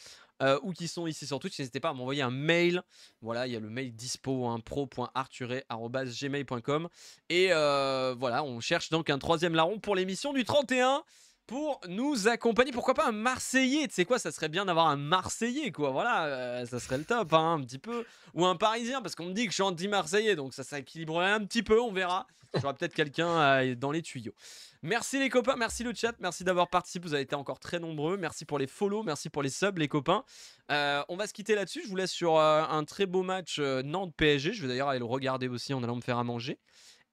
ou qui sont ici sur Twitch. N'hésitez pas à m'envoyer un mail. Voilà, il y a le mail dispo, pro.arthuré@gmail.com. Et on cherche donc un troisième larron pour l'émission du 31 pour nous accompagner. Pourquoi pas un Marseillais? Tu sais quoi, ça serait bien d'avoir un Marseillais, quoi. Voilà, ça serait le top, hein, un petit peu. Ou un Parisien, parce qu'on me dit que je suis anti-Marseillais, donc ça s'équilibrerait un petit peu, on verra. J'aurai peut-être quelqu'un dans les tuyaux. Merci les copains, merci le chat, merci d'avoir participé, vous avez été encore très nombreux. Merci pour les follow, merci pour les subs les copains. On va se quitter là-dessus, je vous laisse sur un très beau match Nantes-PSG. Je vais d'ailleurs aller le regarder aussi en allant me faire à manger.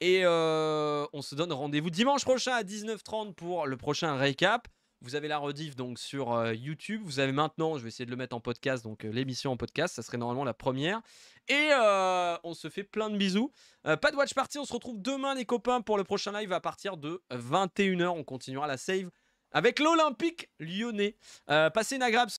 Et on se donne rendez-vous dimanche prochain à 19h30 pour le prochain récap. Vous avez la rediff donc sur YouTube. Vous avez maintenant, je vais essayer de le mettre en podcast, donc l'émission en podcast, ça serait normalement la première. Et on se fait plein de bisous. Pas de watch party, on se retrouve demain les copains pour le prochain live à partir de 21h. On continuera la save avec l'Olympique lyonnais. Passez une agréable